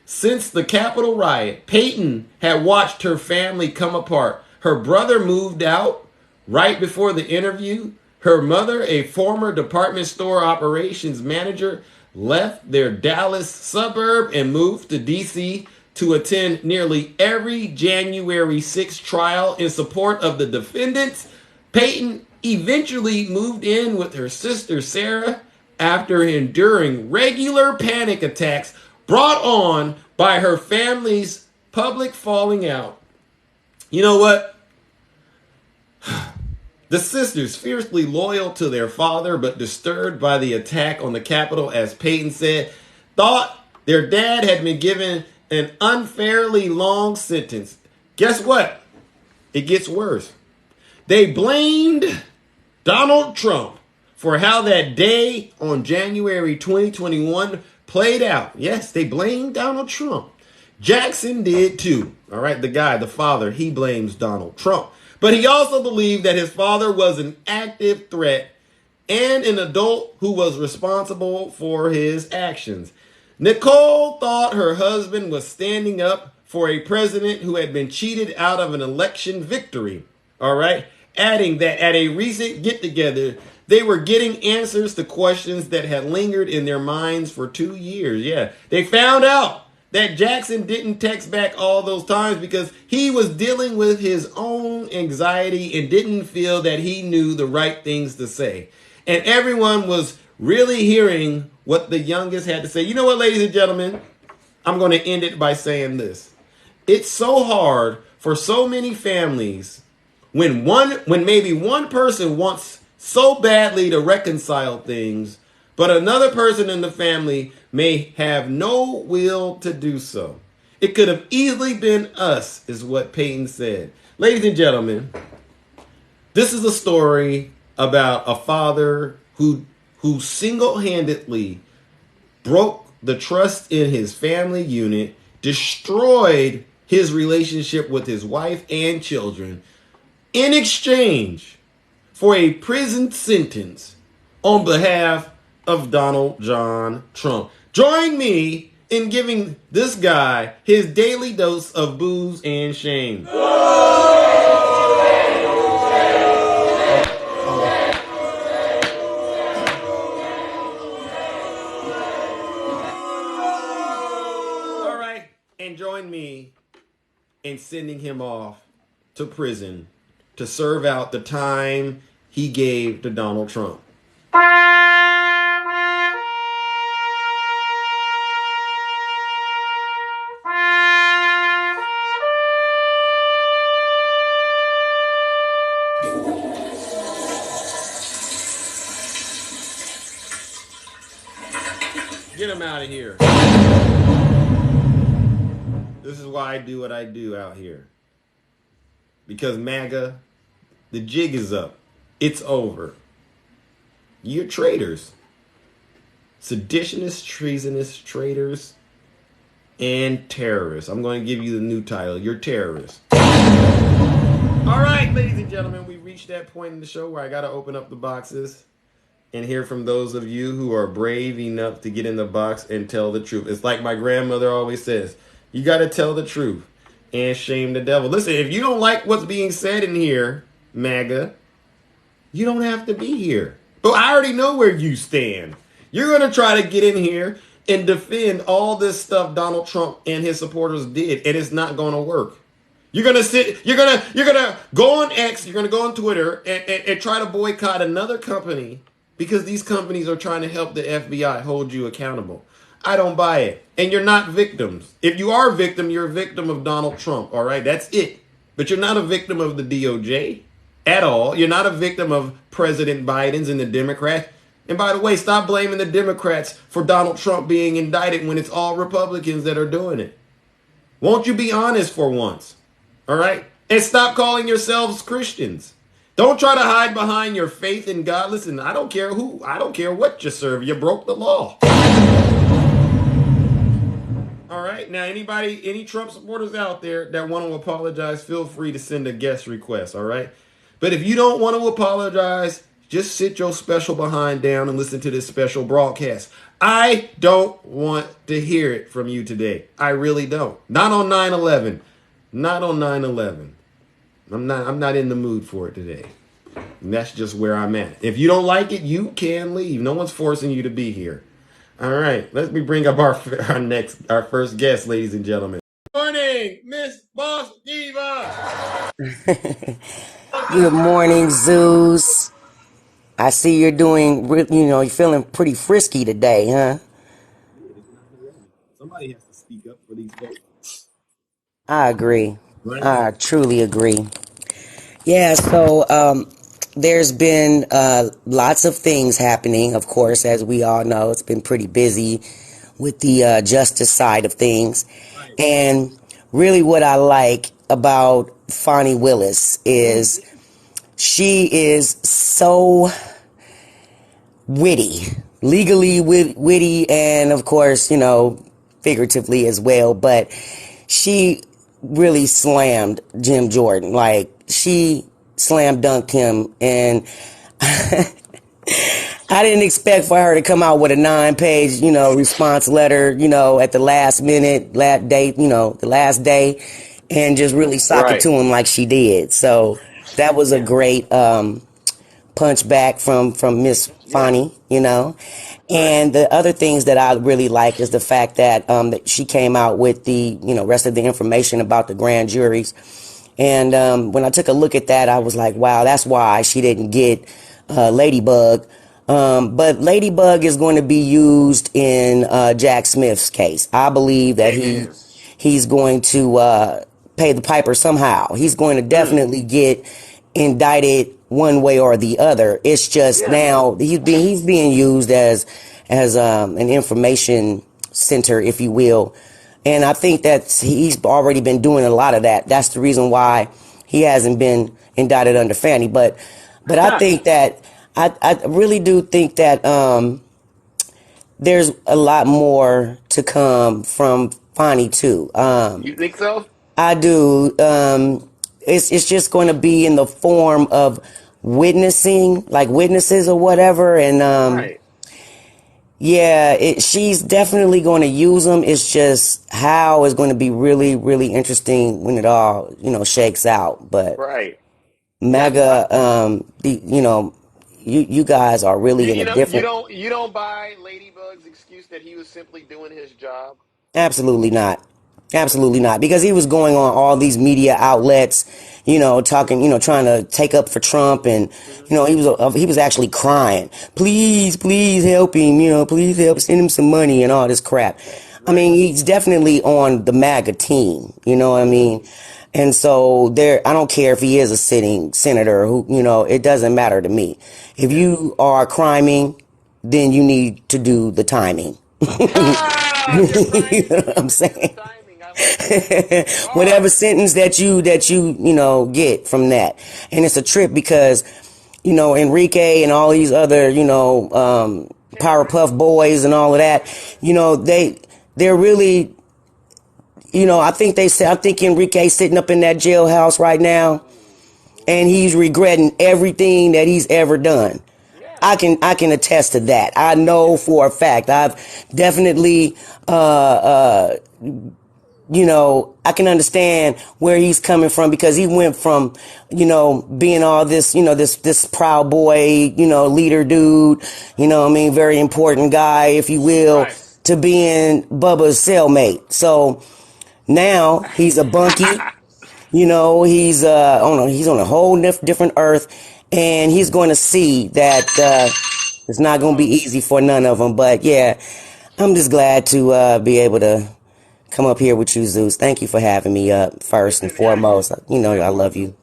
since the Capitol riot, Peyton had watched her family come apart. Her brother moved out right before the interview. Her mother, a former department store operations manager, left their Dallas suburb and moved to D.C. to attend nearly every January 6th trial in support of the defendants. Peyton eventually moved in with her sister Sarah after enduring regular panic attacks brought on by her family's public falling out. You know what? The sisters, fiercely loyal to their father but disturbed by the attack on the Capitol, as Peyton said, thought their dad had been given an unfairly long sentence. Guess what? It gets worse. They blamed Donald Trump for how that day on January 2021 played out. Yes, they blamed Donald Trump. Jackson did too. All right, the father, he blames Donald Trump. But he also believed that his father was an active threat and an adult who was responsible for his actions. Nicole thought her husband was standing up for a president who had been cheated out of an election victory. All right, adding that at a recent get-together, they were getting answers to questions that had lingered in their minds for 2 years. Yeah, they found out that Jackson didn't text back all those times because he was dealing with his own anxiety and didn't feel that he knew the right things to say. And everyone was really hearing what the youngest had to say. You know what, ladies and gentlemen? I'm going to end it by saying this. It's so hard for so many families when maybe one person wants so badly to reconcile things, but another person in the family may have no will to do so. It could have easily been us, is what Peyton said. Ladies and gentlemen, this is a story about a father who single-handedly broke the trust in his family unit, destroyed his relationship with his wife and children in exchange for a prison sentence on behalf of Donald John Trump. Join me in giving this guy his daily dose of booze and shame. All right, and join me in sending him off to prison to serve out the time he gave to Donald Trump. Get him out of here. This is why I do what I do out here. Because MAGA, the jig is up. It's over. You're traitors. Seditionists, treasonous traitors, and terrorists. I'm going to give you the new title. You're terrorists. All right, ladies and gentlemen, we reached that point in the show where I got to open up the boxes and hear from those of you who are brave enough to get in the box and tell the truth. It's like my grandmother always says, you got to tell the truth and shame the devil. Listen, if you don't like what's being said in here, MAGA, you don't have to be here. But I already know where you stand. You're going to try to get in here and defend all this stuff Donald Trump and his supporters did, and it's not going to work. You're going to go on X, you're going to go on Twitter and try to boycott another company because these companies are trying to help the FBI hold you accountable. I don't buy it. And you're not victims. If you are a victim, you're a victim of Donald Trump, all right? That's it. But you're not a victim of the DOJ at all. You're not a victim of President Biden's and the Democrats. And by the way, stop blaming the Democrats for Donald Trump being indicted when it's all Republicans that are doing it. Won't you be honest for once? All right? And stop calling yourselves Christians. Don't try to hide behind your faith in God. Listen, I don't care who. I don't care what you serve. You broke the law. All right. Now, any Trump supporters out there that want to apologize, feel free to send a guest request. All right. But if you don't want to apologize, just sit your special behind down and listen to this special broadcast. I don't want to hear it from you today. I really don't. Not on 9/11. Not on 9/11. I'm not in the mood for it today. And that's just where I'm at. If you don't like it, you can leave. No one's forcing you to be here. All right, let me bring up our first guest, ladies and gentlemen. Good morning, Miss Boss Diva. Good morning, Zeus. I see you're doing, you're feeling pretty frisky today, huh? Somebody has to speak up for these folks. I agree. Right. I truly agree. Yeah, so there's been lots of things happening, of course, as we all know. It's been pretty busy. with the justice side of things. And really what I like about Fonnie Willis is she is so witty, legally witty, and of course, figuratively as well. But she really slammed Jim Jordan. Like, she slam dunked him, and I didn't expect for her to come out with a 9-page, response letter, at the last minute, the last day, and just really sock it to him like she did. So that was a great punch back from Miss Fonnie, And the other things that I really like is the fact that that she came out with the rest of the information about the grand juries. And when I took a look at that, I was like, wow, that's why she didn't get Ladybug. But Ladybug is going to be used in Jack Smith's case. I believe that he's going to pay the piper somehow. He's going to definitely get indicted one way or the other. It's just now he's being used as an information center, if you will. And I think that he's already been doing a lot of that. That's the reason why he hasn't been indicted under Fannie. But I think that I really do think that there's a lot more to come from Fonnie too. You think so? I do. It's just going to be in the form of witnessing, like witnesses or whatever. And she's definitely going to use them. It's just how is going to be really, really interesting when it all, shakes out. But MAGA, you guys are really in a different. You don't buy Ladybug's excuse that he was simply doing his job. Absolutely not. Absolutely not. Because he was going on all these media outlets, talking, trying to take up for Trump. And, he was actually crying. Please help him, please send him some money and all this crap. I mean, he's definitely on the MAGA team, you know what I mean? And so I don't care if he is a sitting senator who, it doesn't matter to me. If you are criming, then you need to do the timing. You know what I'm saying? Whatever sentence that you get from that. And it's a trip because Enrique and all these other Powerpuff Boys and all of that, they're really, I think Enrique's sitting up in that jailhouse right now and he's regretting everything that he's ever done. I can attest to that. I know for a fact. I've definitely, I can understand where he's coming from because he went from, being all this, this proud boy, leader dude, very important guy, if you will, to being Bubba's cellmate. So now he's a bunkie, he's on a whole different earth. And he's going to see that it's not going to be easy for none of them. But yeah, I'm just glad to be able to come up here with you, Zeus. Thank you for having me up first and foremost. I love you.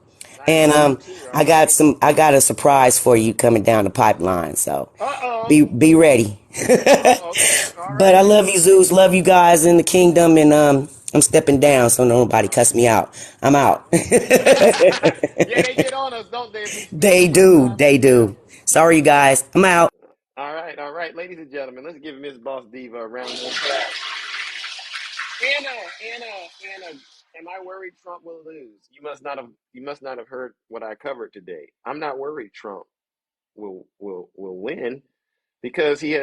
And I got a surprise for you coming down the pipeline. So be ready. But I love you, Zeus. Love you guys in the kingdom. And I'm stepping down so nobody cuss me out. I'm out. Yeah, they get on us, don't they? They do. Sorry, you guys. I'm out. All right. Ladies and gentlemen, let's give Miss Boss Diva a round of applause. Anna, am I worried Trump will lose? You must not have heard what I covered today. I'm not worried Trump will win because he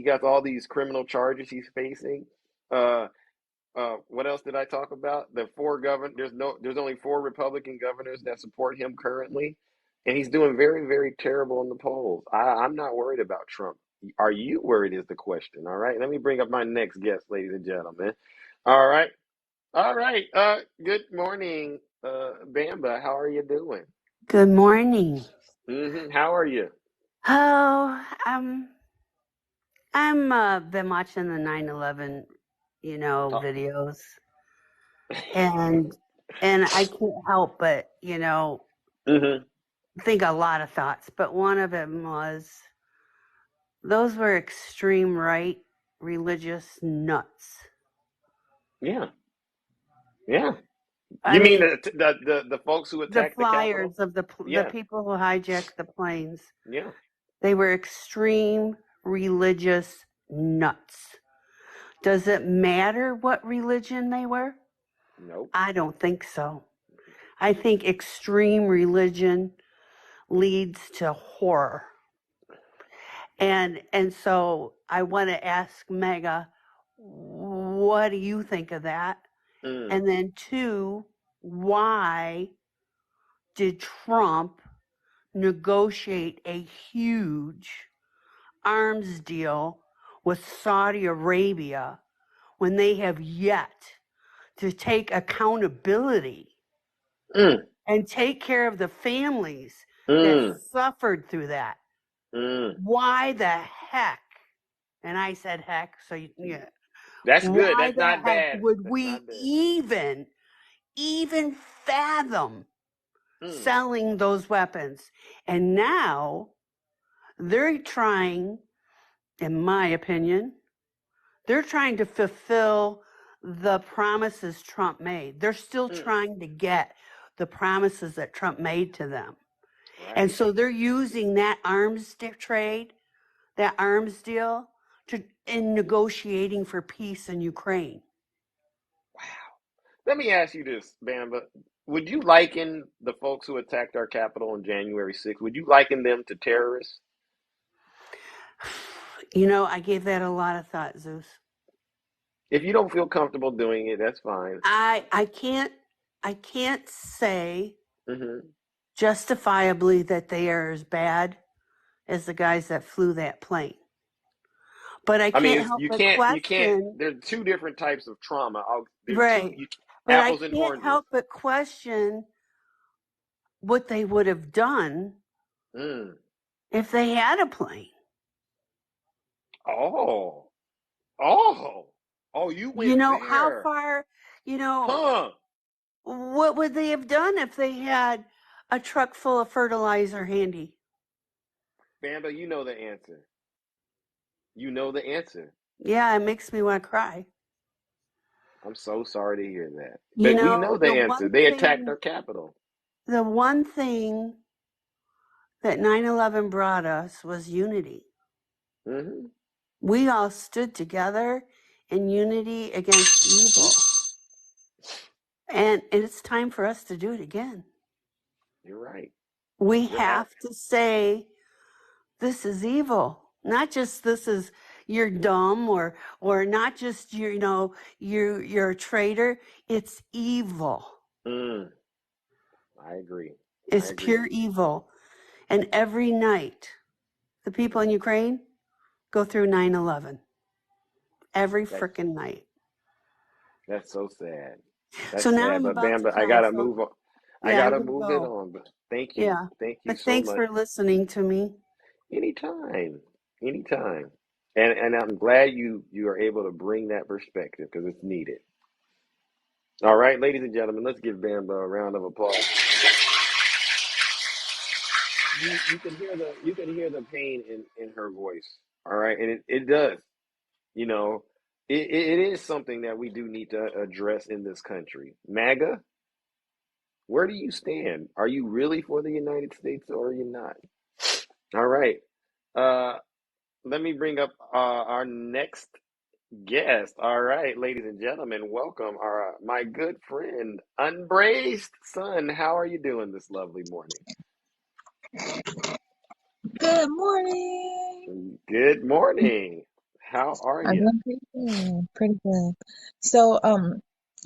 got all these criminal charges he's facing. What else did I talk about? The four there's only 4 Republican governors that support him currently, and he's doing very, very terrible in the polls. I'm not worried about Trump. Are you worried is the question. All right. Let me bring up my next guest, ladies and gentlemen. All right. Good morning, Bamba. How are you doing? Good morning. How are you? Oh, I'm been watching the 9/11, videos, and I can't help but think a lot of thoughts. But one of them was those were extreme right religious nuts. Yeah. Yeah. I You mean mean, the folks who the attacked the flyers Capitol? of the Yeah. people who hijacked the planes. Yeah. They were extreme religious nuts. Does it matter what religion they were? Nope. I don't think so. I think extreme religion leads to horror. And so I want to ask MAGA, what do you think of that? And then two, why did Trump negotiate a huge arms deal with Saudi Arabia when they have yet to take accountability and take care of the families that suffered through that? Why the heck? And I said heck, so yeah. That's good. Why That's the not heck bad. would That's we not bad. even fathom selling those weapons? And now they're trying, in my opinion, they're trying to fulfill the promises Trump made. They're still trying to get the promises that Trump made to them. Right. And so they're using that arms trade, that arms deal, in negotiating for peace in Ukraine. Wow. Let me ask you this, Bamba. Would you liken the folks who attacked our Capitol on January 6th, would you liken them to terrorists? You know, I gave that a lot of thought, Zeus. If you don't feel comfortable doing it, that's fine. I can't say justifiably that they are as bad as the guys that flew that plane. But I can't help but question. There are two different types of trauma. Right. But I can't help but question what they would have done if they had a plane. Oh, you went You know, there. how far, what would they have done if they had a truck full of fertilizer handy? Bamba, you know the answer. You know the answer. Yeah, it makes me want to cry. I'm so sorry to hear that. But we know the answer. They attacked our Capitol. The one thing that 9/11 brought us was unity. We all stood together in unity against evil. And it's time for us to do it again. You're right. We have to say, this is evil. Not just this is you're dumb or not just you're a traitor. It's evil. I agree. It's pure evil. And every night, the people in Ukraine go through 9/11. Every freaking night. That's so sad. That's so now sad. I'm But about to I gotta move on. Yeah, I gotta move it on. But thank you. Yeah. Thank you But so thanks much. for listening to me. Anytime. And I'm glad you are able to bring that perspective because it's needed. All right, ladies and gentlemen, let's give Bamba a round of applause. You can hear the pain in her voice. All right, and it does. You know, it is something that we do need to address in this country. MAGA, where do you stand? Are you really for the United States or are you not? All right. Let me bring up our next guest. All right, ladies and gentlemen, welcome my good friend, Unbraced Son. How are you doing this lovely morning? Good morning. Good morning. How are I'm you? doing pretty good. So, I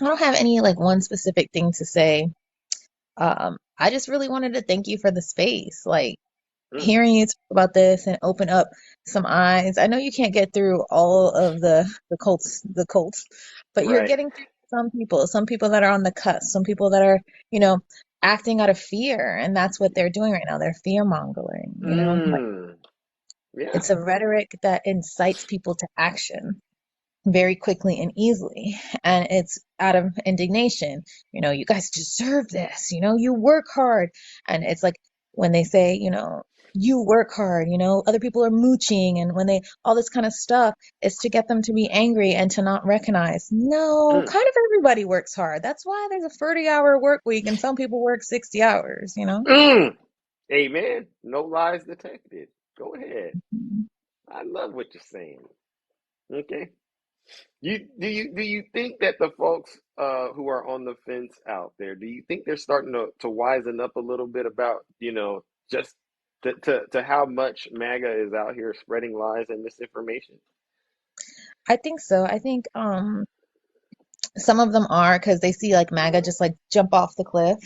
don't have any like one specific thing to say. I just really wanted to thank you for the space. Like hearing you talk about this and open up some eyes. I know you can't get through all of the cults, but you're getting through some people that are on the cusp, some people that are, acting out of fear, and that's what they're doing right now. They're fear mongering, It's a rhetoric that incites people to action very quickly and easily. And it's out of indignation. You guys deserve this. You work hard. And it's like when they say, you work hard, other people are mooching, and when they, all this kind of stuff is to get them to be angry and to not recognize, no, kind of everybody works hard. That's why there's a 30-hour work week and some people work 60 hours, Amen. No lies detected. Go ahead. I love what you're saying. Okay. Do you think that the folks who are on the fence out there, do you think they're starting to wisen up a little bit about, just to how much MAGA is out here spreading lies and misinformation? I think so. I think some of them are, because they see like MAGA just like jump off the cliff.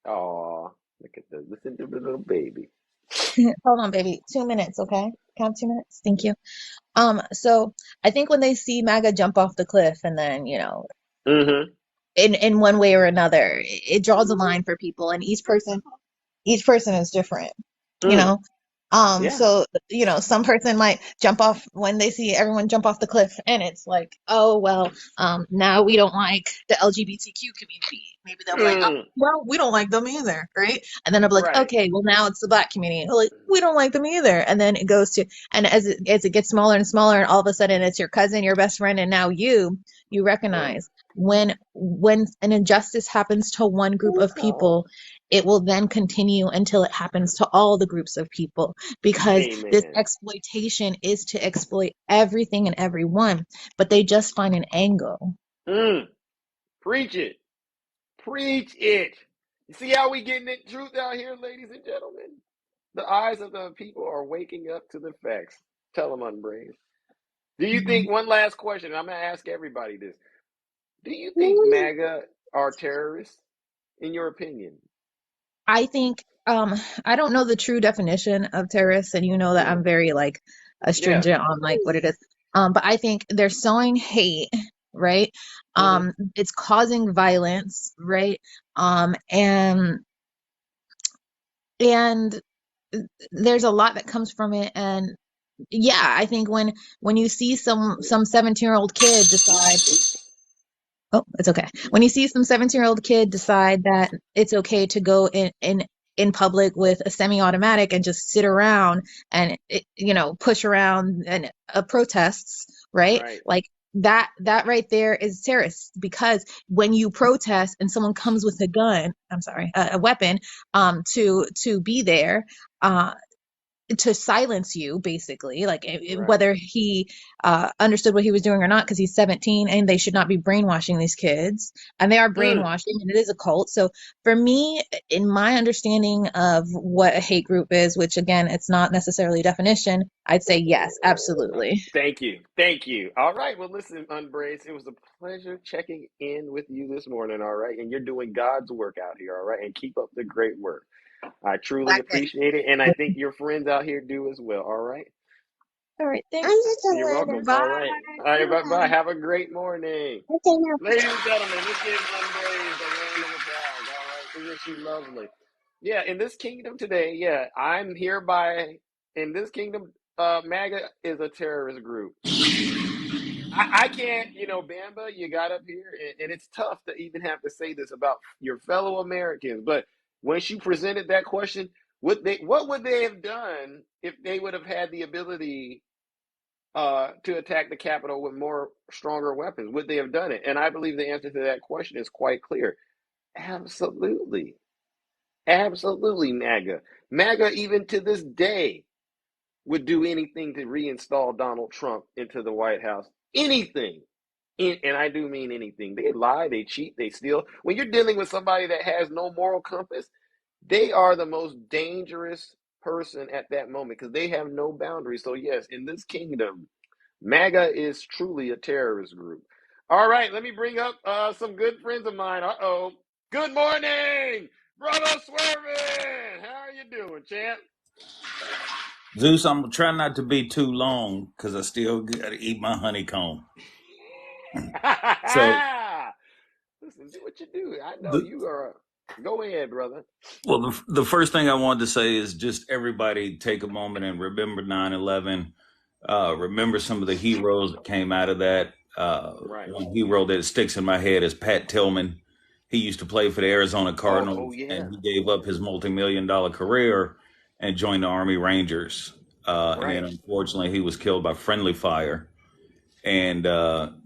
Oh, look at this. Listen to the little baby. Hold on, baby. 2 minutes, okay? Count 2 minutes. Thank you. So I think when they see MAGA jump off the cliff, and then, Mm-hmm. in one way or another, it draws a line for people, and each person is different, you know. Yeah. So, some person might jump off when they see everyone jump off the cliff, and it's like, oh, well, now we don't like the LGBTQ community. Maybe they'll be like, oh, well, we don't like them either, right? And then I'll be like, Right. okay, well, now it's the Black community. And like, we don't like them either. And then it goes to, and as it gets smaller and smaller, and all of a sudden it's your cousin, your best friend, and now you recognize when an injustice happens to one group of people, it will then continue until it happens to all the groups of people, because this exploitation is to exploit everything and everyone, but they just find an angle. Preach it. Preach it. You see how we getting the truth out here, ladies and gentlemen? The eyes of the people are waking up to the facts. Tell them, Unbrave. Do you think, one last question, I'm going to ask everybody this. Do you think MAGA are terrorists, in your opinion? I think, I don't know the true definition of terrorists, and you know that I'm very like astringent on like what it is. But I think they're sowing hate, right? It's causing violence, right? And there's a lot that comes from it. And yeah, I think when you see some 17-year-old kid decide, oh, it's okay. When you see some 17-year-old kid decide that it's okay to go in public with a semi-automatic and just sit around and push around and protests, right? Like that right there is terrorist, because when you protest and someone comes with a gun, a weapon, to be there, to silence you, basically, like whether he understood what he was doing or not, because he's 17, and they should not be brainwashing these kids, and they are brainwashing, and it is a cult. So for me, in my understanding of what a hate group is, which again, it's not necessarily a definition, I'd say yes, absolutely. Thank you. All right, well, listen, Unbraced, it was a pleasure checking in with you this morning. All right, and you're doing God's work out here. All right, and keep up the great work. I truly appreciate it, and I think your friends out here do as well. All right. All right, thanks. You're welcome. Bye. All right, bye. Have a great morning. Ladies and gentlemen, let's give Unbraced a round of applause. All right, isn't she lovely? Yeah, in this kingdom today, I'm hereby, in this kingdom, MAGA is a terrorist group. I can't, Bamba, you got up here, and it's tough to even have to say this about your fellow Americans. But when she presented that question, what would they have done if they would have had the ability to attack the Capitol with stronger weapons? Would they have done it? And I believe the answer to that question is quite clear. Absolutely. Absolutely, MAGA. MAGA, even to this day, would do anything to reinstall Donald Trump into the White House. Anything. And I do mean anything. They lie, they cheat, they steal. When you're dealing with somebody that has no moral compass, they are the most dangerous person at that moment, because they have no boundaries. So yes, in this kingdom, MAGA is truly a terrorist group. All right, let me bring up some good friends of mine. Good morning, Brother Swervin. How are you doing, champ? Zeus, I'm gonna try not to be too long because I still gotta eat my honeycomb. So listen, do what you do. I know you are. Go ahead, brother. Well, the first thing I wanted to say is just everybody take a moment and remember 9/11. Remember some of the heroes that came out of that. One hero that sticks in my head is Pat Tillman. He used to play for the Arizona Cardinals, and he gave up his multi-million-dollar career and joined the Army Rangers. And then, unfortunately, he was killed by friendly fire. And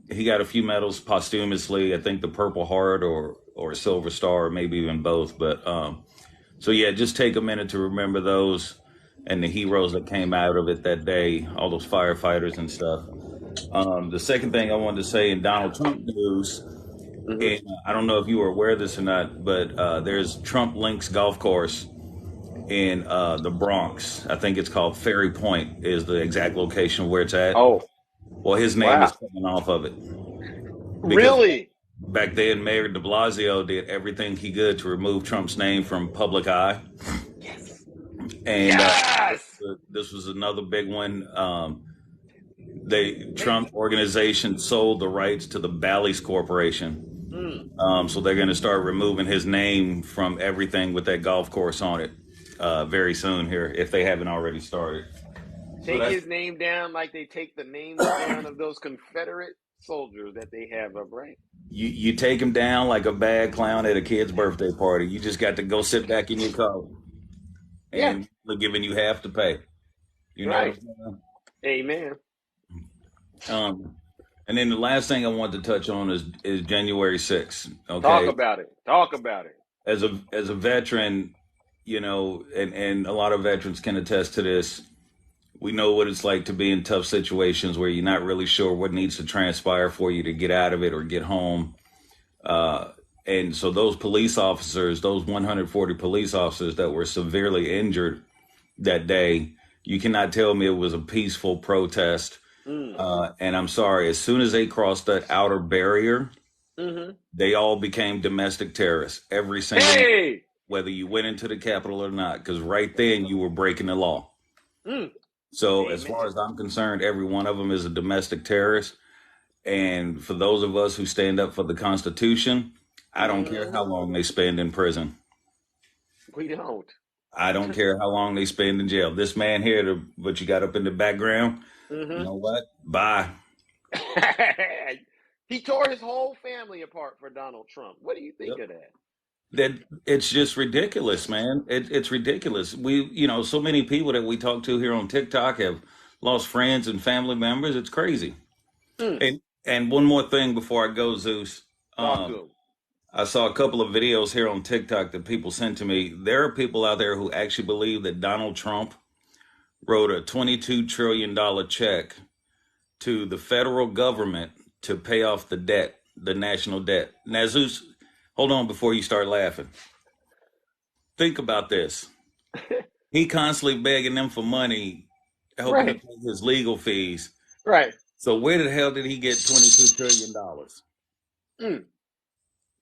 he got a few medals posthumously. I think the Purple Heart or Silver Star, or maybe even both. But so yeah, just take a minute to remember those and the heroes that came out of it that day, all those firefighters and stuff. The second thing I wanted to say in Donald Trump news, and I don't know if you were aware of this or not, but there's Trump Links Golf Course in the Bronx. I think it's called Ferry Point is the exact location where it's at. Oh, Well, his name is coming off of it. Because really? back then, Mayor de Blasio did everything he could to remove Trump's name from public eye. Yes. And Yes. this was another big one. Trump organization sold the rights to the Bally's Corporation. So they're going to start removing his name from everything with that golf course on it very soon here, if they haven't already started. Take his name down like they take the names down of those Confederate soldiers that they have up, right? You take him down like a bad clown at a kid's birthday party. You just got to go sit back in your car. And they're giving you half the pay. You know what I'm saying? Amen. And then the last thing I want to touch on is January 6th. Okay. Talk about it. As a veteran, you know, and a lot of veterans can attest to this. We know what it's like to be in tough situations where you're not really sure what needs to transpire for you to get out of it or get home. And so those police officers, those 140 police officers that were severely injured that day, you cannot tell me it was a peaceful protest. And I'm sorry, as soon as they crossed that outer barrier, they all became domestic terrorists. Every single, whether you went into the Capitol or not, because right then you were breaking the law. So as far as I'm concerned, every one of them is a domestic terrorist. And for those of us who stand up for the Constitution, I don't care how long they spend in prison. We don't. I don't care how long they spend in jail. This man here, what you got up in the background, you know what? Bye. He tore his whole family apart for Donald Trump. What do you think of that? That it's just ridiculous, man. It's ridiculous. So many people that we talk to here on TikTok have lost friends and family members. It's crazy. And one more thing before I go, Zeus. I saw a couple of videos here on TikTok that people sent to me. There are people out there who actually believe that Donald Trump wrote a $22 trillion check to the federal government to pay off the debt, the national debt. Now, Zeus, hold on before you start laughing. Think about this. He constantly begging them for money, helping to pay his legal fees. Right. So where the hell did he get $22 trillion?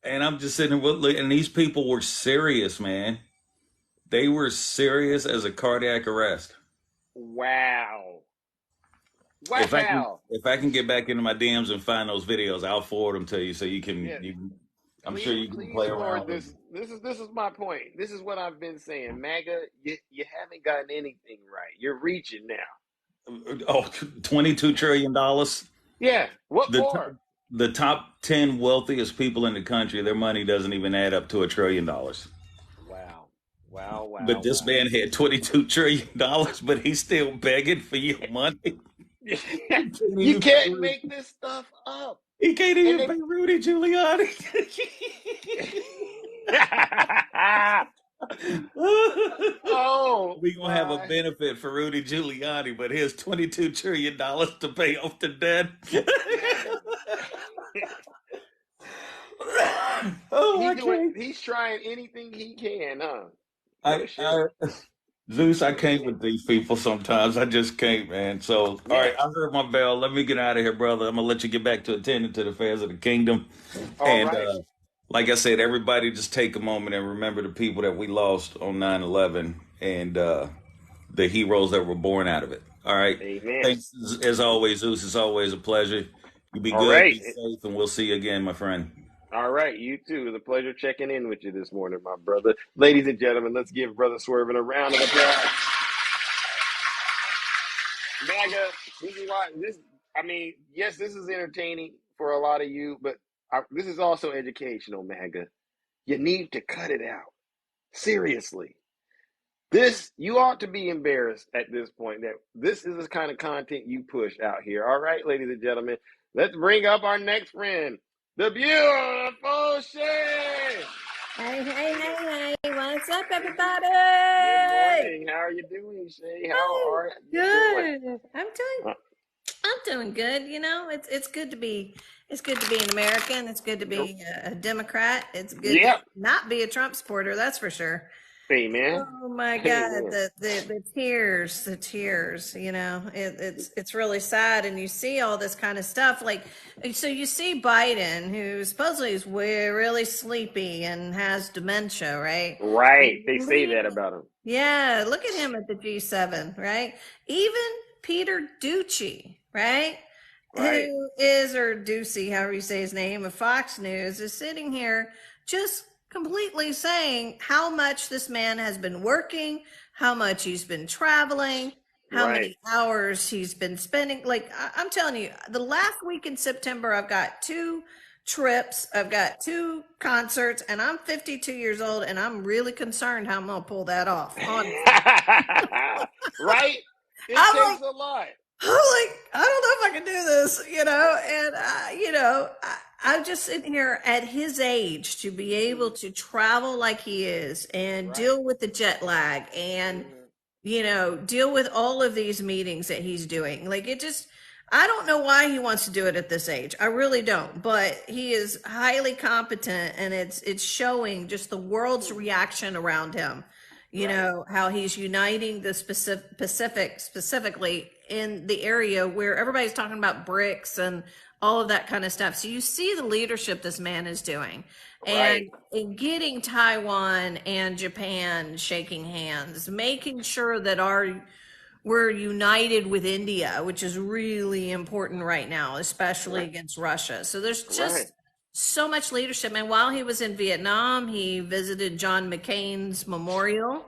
And I'm just sitting there, and these people were serious, man. They were serious as a cardiac arrest. Wow. If I can get back into my DMs and find those videos, I'll forward them to you so you can. I'm sure you can play around with this. This is my point. This is what I've been saying. MAGA, you haven't gotten anything right. You're reaching now. Oh, $22 trillion. Yeah. What for? The top 10 wealthiest people in the country, their money doesn't even add up to $1 trillion. Wow. But this man had $22 trillion, but he's still begging for your money. You can't make this stuff up. He can't even pay Rudy Giuliani. We're going to have a benefit for Rudy Giuliani, but here's $22 trillion to pay off the debt. He's trying anything he can, huh? Zeus, I can't with these people sometimes. I just can't, man. So, all right, I heard my bell. Let me get out of here, brother. I'm going to let you get back to attending to the affairs of the kingdom. Like I said, everybody just take a moment and remember the people that we lost on 9/11 and the heroes that were born out of it. All right. Amen. Thanks, as always, Zeus. It's always a pleasure. You be good, be safe, and we'll see you again, my friend. All right, you too. It was a pleasure checking in with you this morning, my brother. Ladies and gentlemen, let's give Brother Swervin a round of applause. MAGA, this is why yes, this is entertaining for a lot of you, but this is also educational, MAGA. You need to cut it out. Seriously. You ought to be embarrassed at this point that this is the kind of content you push out here. All right, ladies and gentlemen, let's bring up our next friend, the beautiful Shay. Hey, what's up, everybody? Good morning. How are you doing, Shay? How are you doing? Good. I'm doing good. You know, it's good to be an American. It's good to be a Democrat. It's good to Yep. not be a Trump supporter, that's for sure. Amen. Oh my God, Amen. the tears, you know, it's really sad. And you see all this kind of stuff. Like, so you see Biden, who supposedly is really sleepy and has dementia, right? Right. They say that about him. Yeah, look at him at the G7, right? Even Peter Ducey, right? Right. Who is, or Ducey, however you say his name, of Fox News, is sitting here just completely saying how much this man has been working, how much he's been traveling, how Right. many hours he's been spending. Like, I'm telling you, the last week in September, I've got 2 trips, I've got 2 concerts, and I'm 52 years old, and I'm really concerned how I'm gonna pull that off, honestly. Right? It I'm takes like, a lot. I don't know if I can do this, you know, and I'm just sitting here at his age to be able to travel like he is and deal with the jet lag and, you know, deal with all of these meetings that he's doing. Like, I don't know why he wants to do it at this age. I really don't, but he is highly competent, and it's showing just the world's reaction around him. You know, how he's uniting the Pacific, specifically in the area where everybody's talking about BRICS and all of that kind of stuff. So you see the leadership this man is doing, and Right. in getting Taiwan and Japan shaking hands, making sure that we're united with India, which is really important right now, especially against Russia. So there's Right. just so much leadership. And while he was in Vietnam, he visited John McCain's memorial.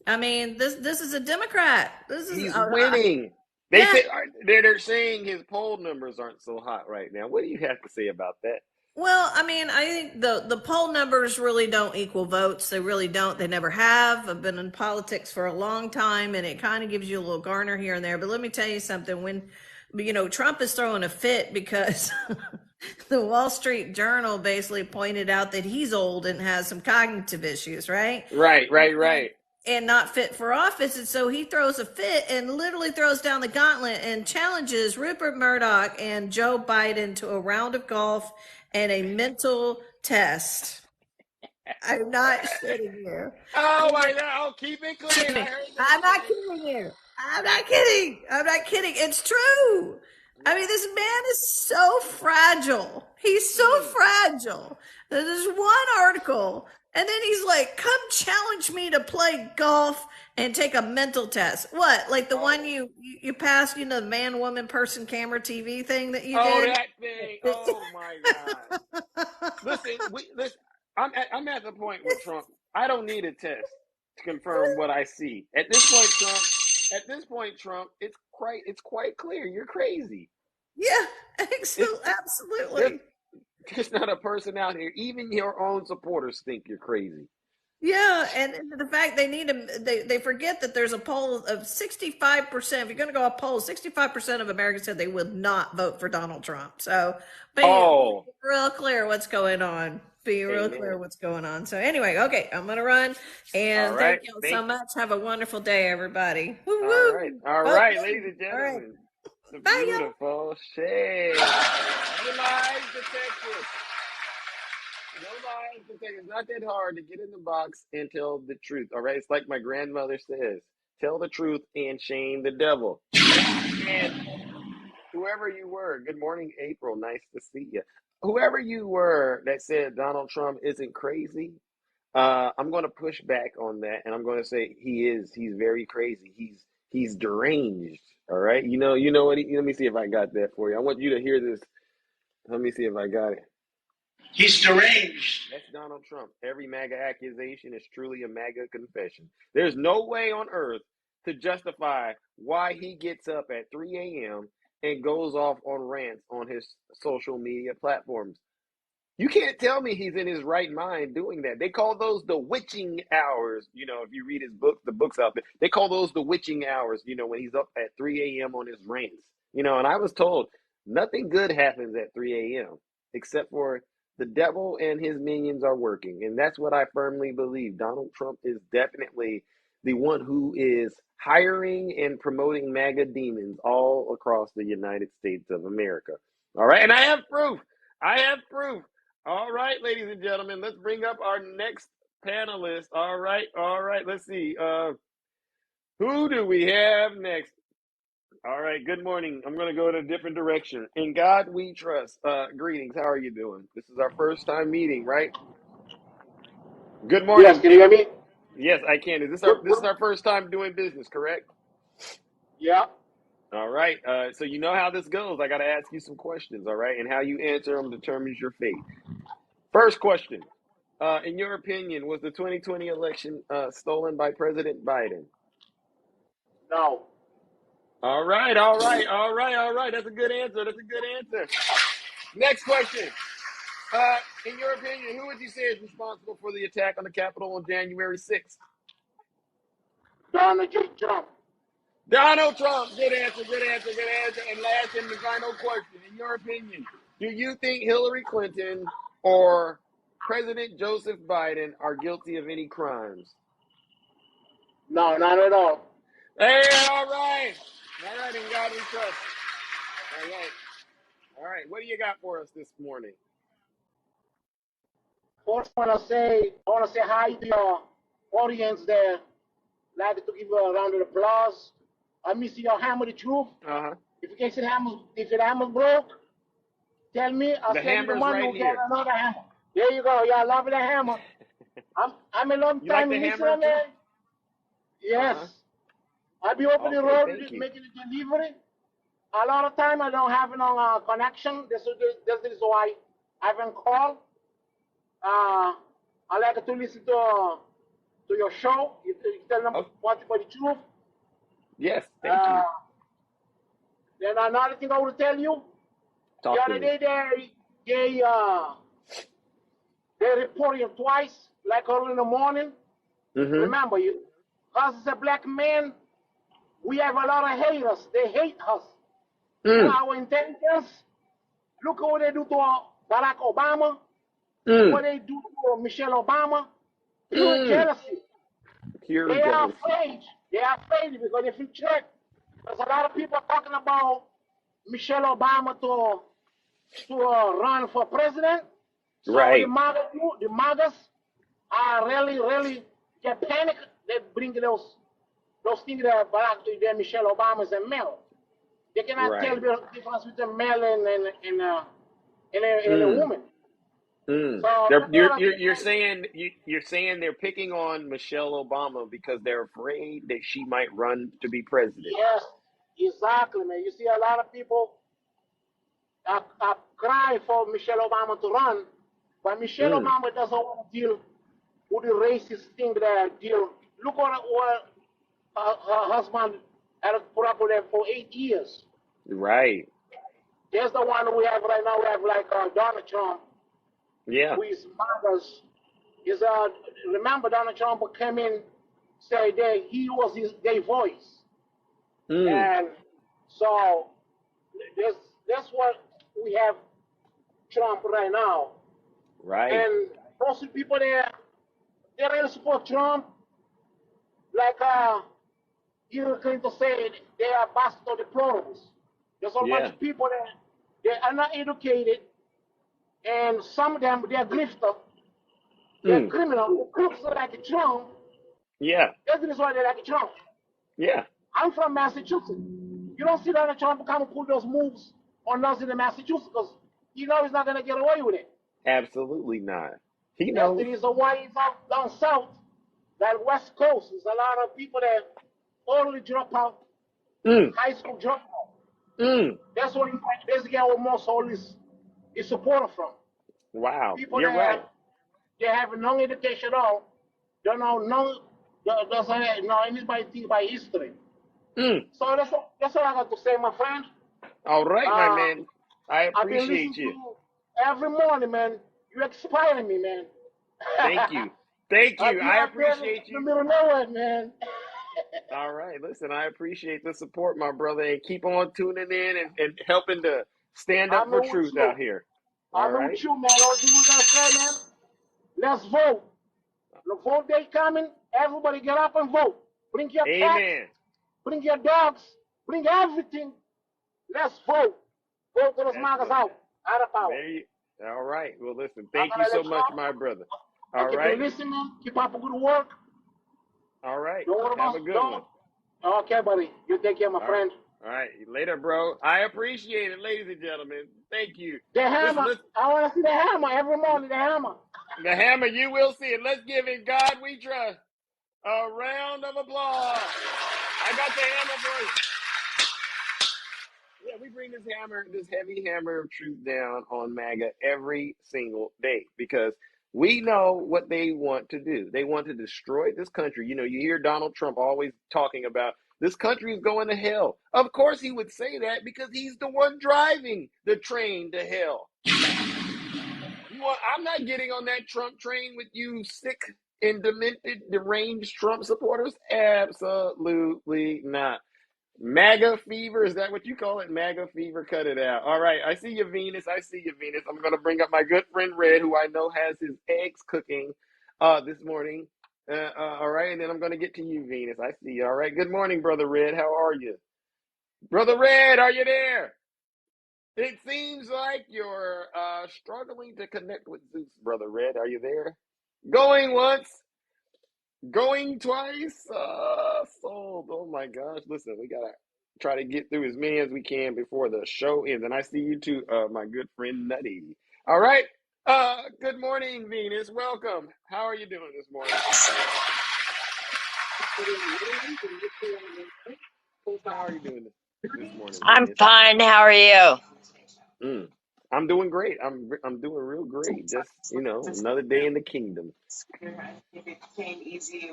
I mean, this is a Democrat. This is He's winning. They yeah. say they're saying his poll numbers aren't so hot right now. What do you have to say about that? Well, I mean, I think the poll numbers really don't equal votes. They really don't. They never have. I've been in politics for a long time, and it kind of gives you a little garner here and there. But let me tell you something. When, you know, Trump is throwing a fit because the Wall Street Journal basically pointed out that he's old and has some cognitive issues, right? Right. And not fit for office. And so he throws a fit and literally throws down the gauntlet and challenges Rupert Murdoch and Joe Biden to a round of golf and a mental test. I'm not shitting you. Oh my God! Oh, keep it clean. I heard that. I'm not kidding you. I'm not kidding. It's true. I mean, this man is so fragile. He's so fragile. There's one article, and then he's like, "Come challenge me to play golf and take a mental test." What? Like the one you passed, you know, the man, woman, person, camera, TV thing that you Oh, did? that thing. Oh my God. Listen. I'm at the point with Trump. I don't need a test to confirm what I see. At this point, Trump, it's quite clear you're crazy. Yeah, absolutely. There's not a person out here, even your own supporters think you're crazy. Yeah, and the fact they forget that there's a poll of 65%. If you're going to go a poll, 65% of Americans said they would not vote for Donald Trump. So be real clear what's going on. Be real clear what's going on. So anyway, okay, I'm going to run. And thank you so much. Have a wonderful day, everybody. Woo-woo. All right, ladies and gentlemen. All right. The Bye, beautiful Shay. No lies detected. No lies detected. It's not that hard to get in the box and tell the truth. All right. It's like my grandmother says, tell the truth and shame the devil. And whoever you were, good morning, April. Nice to see you. Whoever you were that said Donald Trump isn't crazy, I'm going to push back on that, and I'm going to say he is. He's very crazy. He's deranged. All right. You know what? Let me see if I got that for you. I want you to hear this. Let me see if I got it. He's deranged. That's Donald Trump. Every MAGA accusation is truly a MAGA confession. There's no way on earth to justify why he gets up at 3 a.m. and goes off on rants on his social media platforms. You can't tell me he's in his right mind doing that. They call those the witching hours. You know, if you read his book, the books out there, they call those the witching hours, you know, when he's up at 3 a.m. on his rants. You know, and I was told nothing good happens at 3 a.m. except for the devil and his minions are working. And that's what I firmly believe. Donald Trump is definitely the one who is hiring and promoting MAGA demons all across the United States of America. All right. And I have proof. I have proof. All right, ladies and gentlemen, let's bring up our next panelist. All right. Let's see. Who do we have next? All right. Good morning. I'm going to go in a different direction. In God we trust. Greetings. How are you doing? This is our first time meeting, right? Good morning. Yes, can you hear me? Yes, I can. This is our first time doing business, correct? Yeah. All right. So you know how this goes. I got to ask you some questions, all right? And how you answer them determines your fate. First question. In your opinion, was the 2020 election stolen by President Biden? No. All right. That's a good answer. Next question. In your opinion, who would you say is responsible for the attack on the Capitol on January 6th? Donald J. Trump. Donald Trump. Good answer. And last and the final question. In your opinion, do you think Hillary Clinton or President Joseph Biden are guilty of any crimes? No, not at all. Hey, all right. In God we trust. All right. What do you got for us this morning? First, I want to say hi to your audience there. Like to give you a round of applause. I miss your hammer the truth. If you get the hammer, if the hammer broke, tell me. I'll send you the money. We'll get another hammer. There you go. Y'all love the hammer. I'm a long time listener, man. Yes. I'll be over the road making the delivery. A lot of time I don't have no connection. This is why I haven't called. I like to listen to your show. You tell them what's the truth. Yes, thank you. Then another thing I will tell you. The other day they reported twice, like early in the morning. Remember, us as a black man, we have a lot of haters. They hate us. Our intelligence. Look at what they do to Barack Obama. What they do to Michelle Obama. Pure jealousy. They are afraid. Because if you check, there's a lot of people talking about Michelle Obama to run for president. So the MAGAs are really get panic. They bring those things that Michelle Obama is a male. They cannot tell the difference between a male and a woman. So you're saying they're picking on Michelle Obama because they're afraid that she might run to be president. Yes, exactly, man. You see a lot of people cry for Michelle Obama to run, but Michelle Obama doesn't want to deal with the racist thing that deal. Look what her husband had put up with her for 8 years. Right. There's the one we have right now. We have like Donald Trump. Yeah. Who is MAGAs. Remember Donald Trump came in, said that he was their voice. And so that's what we have Trump right now. Right. And most of the people there, they really support Trump. Like Hillary Clinton said, they are bastard deplorables. There's a bunch of people there, they are not educated, and some of them, they're grifter, they're criminal, crooks like Trump. Yeah. That is why they like Trump. Yeah. I'm from Massachusetts. You don't see Donald Trump come and pull those moves on us in Massachusetts because you know he's not going to get away with it. Absolutely not. He knows. That's the reason why he's out down south, that West Coast. There's a lot of people that totally drop out, high school drop out. That's what he basically almost all his support from. Wow. People You're right. They have no education at all. Don't know doesn't know anybody by history. So that's all I got to say, my friend. All right, my man. I appreciate you. Every morning, man. You inspiring me, man. Thank you. Thank I'll you. be I out there in appreciate the you. middle of nowhere, man. All right. Listen, I appreciate the support, my brother, and keep on tuning in and helping to stand up I'm for in with truth you. out here. All I'm in right. with you, man. All thing we gotta say, man. Let's vote. The vote day coming. Everybody get up and vote. Bring your cats. Amen. Bring your dogs. Bring everything. Let's vote. Vote to those That's MAGAs right. out. Out of power. There you. All right. Well, listen. I'm Thank you gonna so let you much, know. my brother. I'll All keep you right. listening. Keep up a good work. All right. Don't worry Have about a good one. don't. Okay, buddy. You take care, my All right. friend. All right. Later, bro. I appreciate it, ladies and gentlemen. Thank you. The Listen, hammer. listen. I want to see the hammer every morning. The hammer. The hammer, you will see it. Let's give In God We Trust a round of applause. I got the hammer for you. Yeah, we bring this hammer, this heavy hammer of truth down on MAGA every single day because we know what they want to do. They want to destroy this country. You know, you hear Donald Trump always talking about this country is going to hell. Of course he would say that because he's the one driving the train to hell. I'm not getting on that Trump train with you sick and demented, deranged Trump supporters. Absolutely not. MAGA fever, is that what you call it? MAGA fever, cut it out. All right, I see you, Venus. I see you, Venus. I'm going to bring up my good friend Red, who I know has his eggs cooking this morning. All right, and then I'm going to get to you, Venus. I see you. All right, good morning, Brother Red. How are you? Brother Red, are you there? It seems like you're struggling to connect with Zeus, Brother Red. Are you there? Going once, going twice. Sold. Oh my gosh. Listen, we gotta try to get through as many as we can before the show ends. And I see you too, my good friend Nutty. All right. Good morning, Venus. Welcome. How are you doing this morning? How are you doing this morning, I'm Venus? fine. How are you? Mm. I'm doing great. I'm doing real great. Just another day in the kingdom.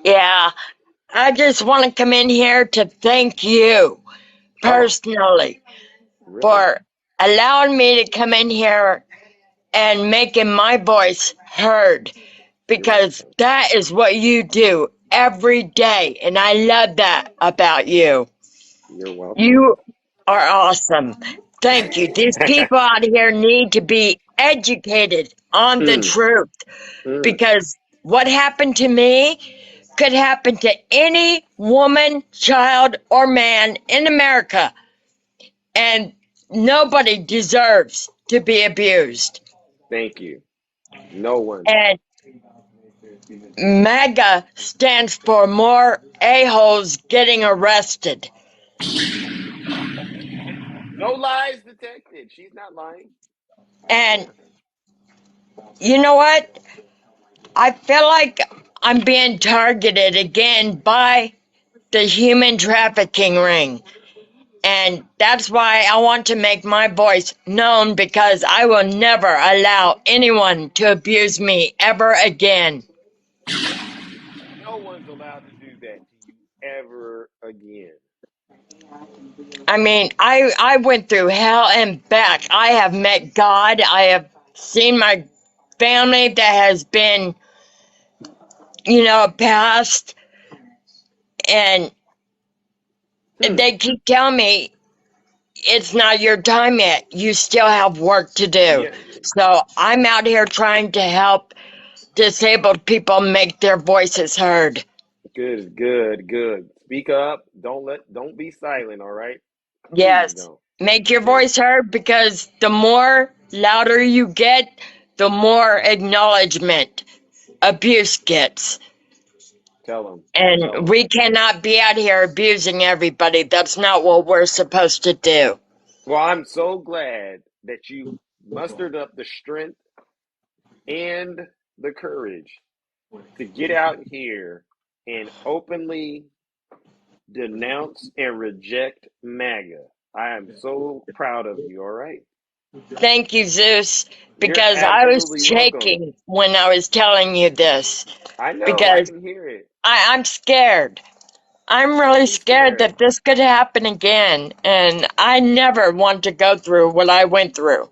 Yeah, I just want to come in here to thank you Oh, personally really? for allowing me to come in here and making my voice heard You're because welcome. that is what you do every day. And I love that about you. You're welcome. You are awesome. Thank you. These people out here need to be educated on the mm, truth mm. because what happened to me could happen to any woman, child, or man in America, and nobody deserves to be abused. Thank you. No one. And MAGA stands for more a-holes getting arrested. No lies detected. She's not lying. And Yeah. you know what? I feel like I'm being targeted again by the human trafficking ring. And that's why I want to make my voice known because I will never allow anyone to abuse me ever again. No one's allowed to do that to you ever again. I mean, I went through hell and back. I have met God. I have seen my family that has been, passed. And Hmm. they keep telling me it's not your time yet. You still have work to do. Yeah. So I'm out here trying to help disabled people make their voices heard. Good, good, good. Speak up. Don't be silent, all right? Please Yes. don't. Make your Yeah. voice heard because the more louder you get, the more acknowledgement abuse gets. Tell them. Tell And them. we cannot be out here abusing everybody. That's not what we're supposed to do. Well, I'm so glad that you mustered up the strength and the courage to get out here and openly denounce and reject MAGA. I am so proud of you, all right? Thank you, Zeus, You're because I was absolutely welcome. shaking when I was telling you this. I know, I Because can hear it. I'm scared. I'm Don't really be scared scared. that this could happen again, and I never want to go through what I went through.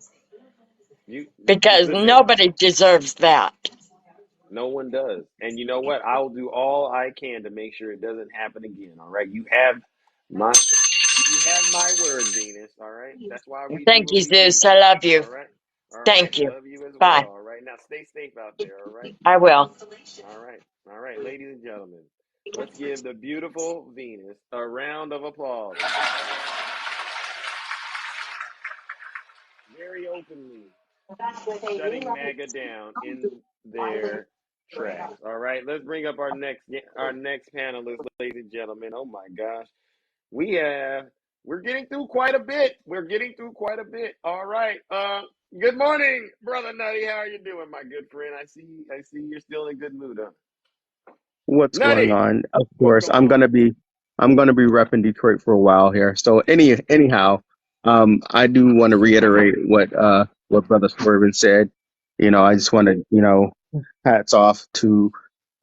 because Listen. nobody deserves that. No one does. And you know what? I'll do all I can to make sure it doesn't happen again. All right. You have my word, Venus. All right. That's why we do Thank what you, we do. Zeus. I love you. All right. All right. Thank you. Love you as Bye. well. All right. Now stay safe out there. All right. I will. All right. All right, ladies and gentlemen. Let's give the beautiful Venus a round of applause. Very openly shutting MAGA down in their tracks. All right, let's bring up our next panelist, ladies and gentlemen. Oh my gosh, we're getting through quite a bit. All right. Good morning, brother Nutty. How are you doing, my good friend? I see you're still in good mood, huh? What's going Nutty, on? Of what's course, going on? I'm gonna be repping Detroit for a while here. So anyhow, I do want to reiterate what Brother Swervin said. I just want to hats off to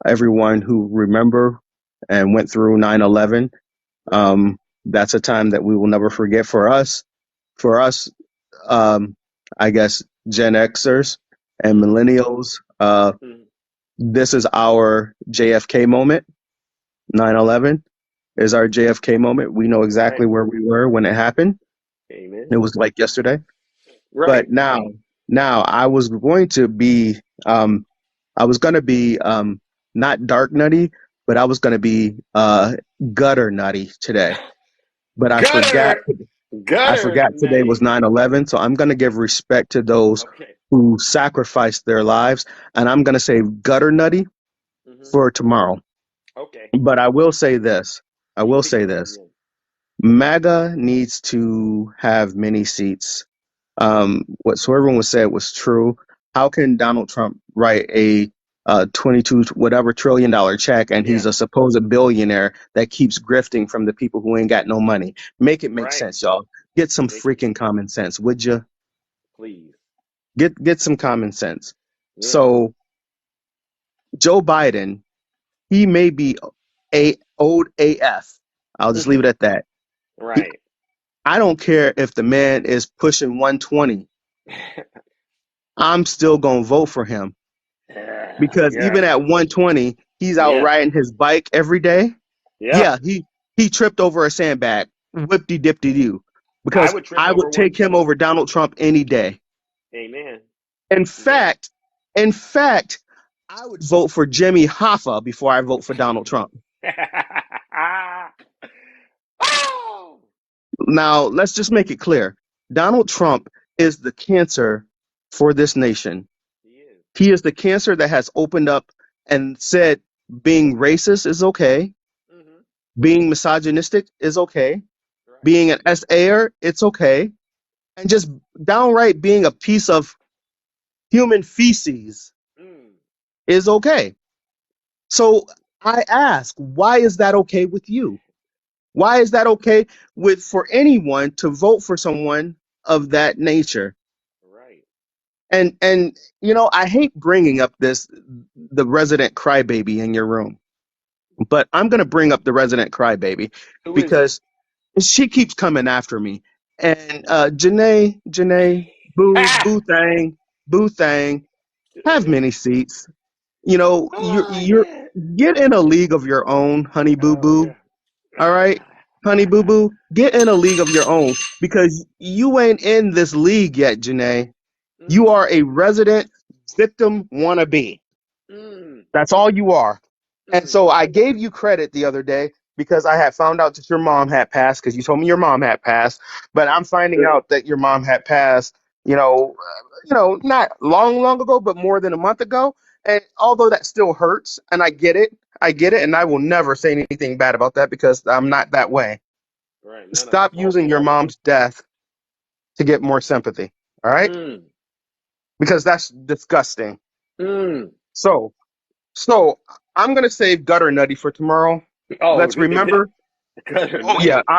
everyone who remember and went through 9/11. Right. That's a time that we will never forget for us, um, I guess Gen Xers and Mm-hmm. millennials. Mm-hmm. This is our JFK moment. 9/11 is our JFK moment. We know Right. exactly where we were when it happened. Amen. It was like yesterday. Right. But now I was going to be, not dark nutty, but I was going to be gutter nutty today. But Gutter, I gutter, forgot today was nutty. 9/11. So I'm going to give respect to those Okay. who sacrificed their lives, and I'm going to say gutter nutty Mm-hmm. for tomorrow. Okay. But I will say this. I will say this. Yeah. MAGA needs to have many seats. What Swerven was said was true. How can Donald Trump write a 22 whatever $1 trillion check and he's Yeah. a supposed billionaire that keeps grifting from the people who ain't got no money? Make it make Right. sense, y'all. Get some Make it freaking common sense, would you? please. Get some common sense. Yeah. So Joe Biden, he may be a old AF. I'll just leave it at that. Right. I don't care if the man is pushing 120. I'm still going to vote for him because Yeah. even at 120, he's out Yeah. riding his bike every day. Yeah. Yeah, he tripped over a sandbag. Whipty dipty doo. I Because would trip I over would one take him too. over Donald Trump any day. Amen. In Yeah. fact, in fact, I would vote for Jimmy Hoffa before I vote for Donald Trump. Oh! Now, let's just make it clear. Donald Trump is the cancer for this nation. He is. He is the cancer that has opened up and said being racist is okay, Mm-hmm. being misogynistic is okay, Right. being an SAer, it's okay, and just downright being a piece of human feces Mm. is okay. So I ask, why is that okay with you? Why is that okay with for anyone to vote for someone of that nature? Right. And I hate bringing up the resident crybaby in your room, but I'm going to bring up the resident crybaby Who is it? because she keeps coming after me. And Janae, Ah! boo thang, have many seats. You're Yeah. get in a league of your own, honey boo Oh boo. yeah. All right, honey boo boo, get in a league of your own because you ain't in this league yet, Janae. You Mm. are a resident victim wannabe. Mm. That's all you are. And Mm. so I gave you credit the other day because I had found out that your mom had passed because you told me your mom had passed. But I'm finding out that your mom had passed, not long ago, but more than a month ago. And although that still hurts, and I get it, and I will never say anything bad about that because I'm not that way. Right. None of us Stop are. using your mom's death to get more sympathy. All right? Mm. Because that's disgusting. Mm. So So I'm gonna save gutter nutty for tomorrow. Oh, Let's remember. gutter Oh yeah, nutty.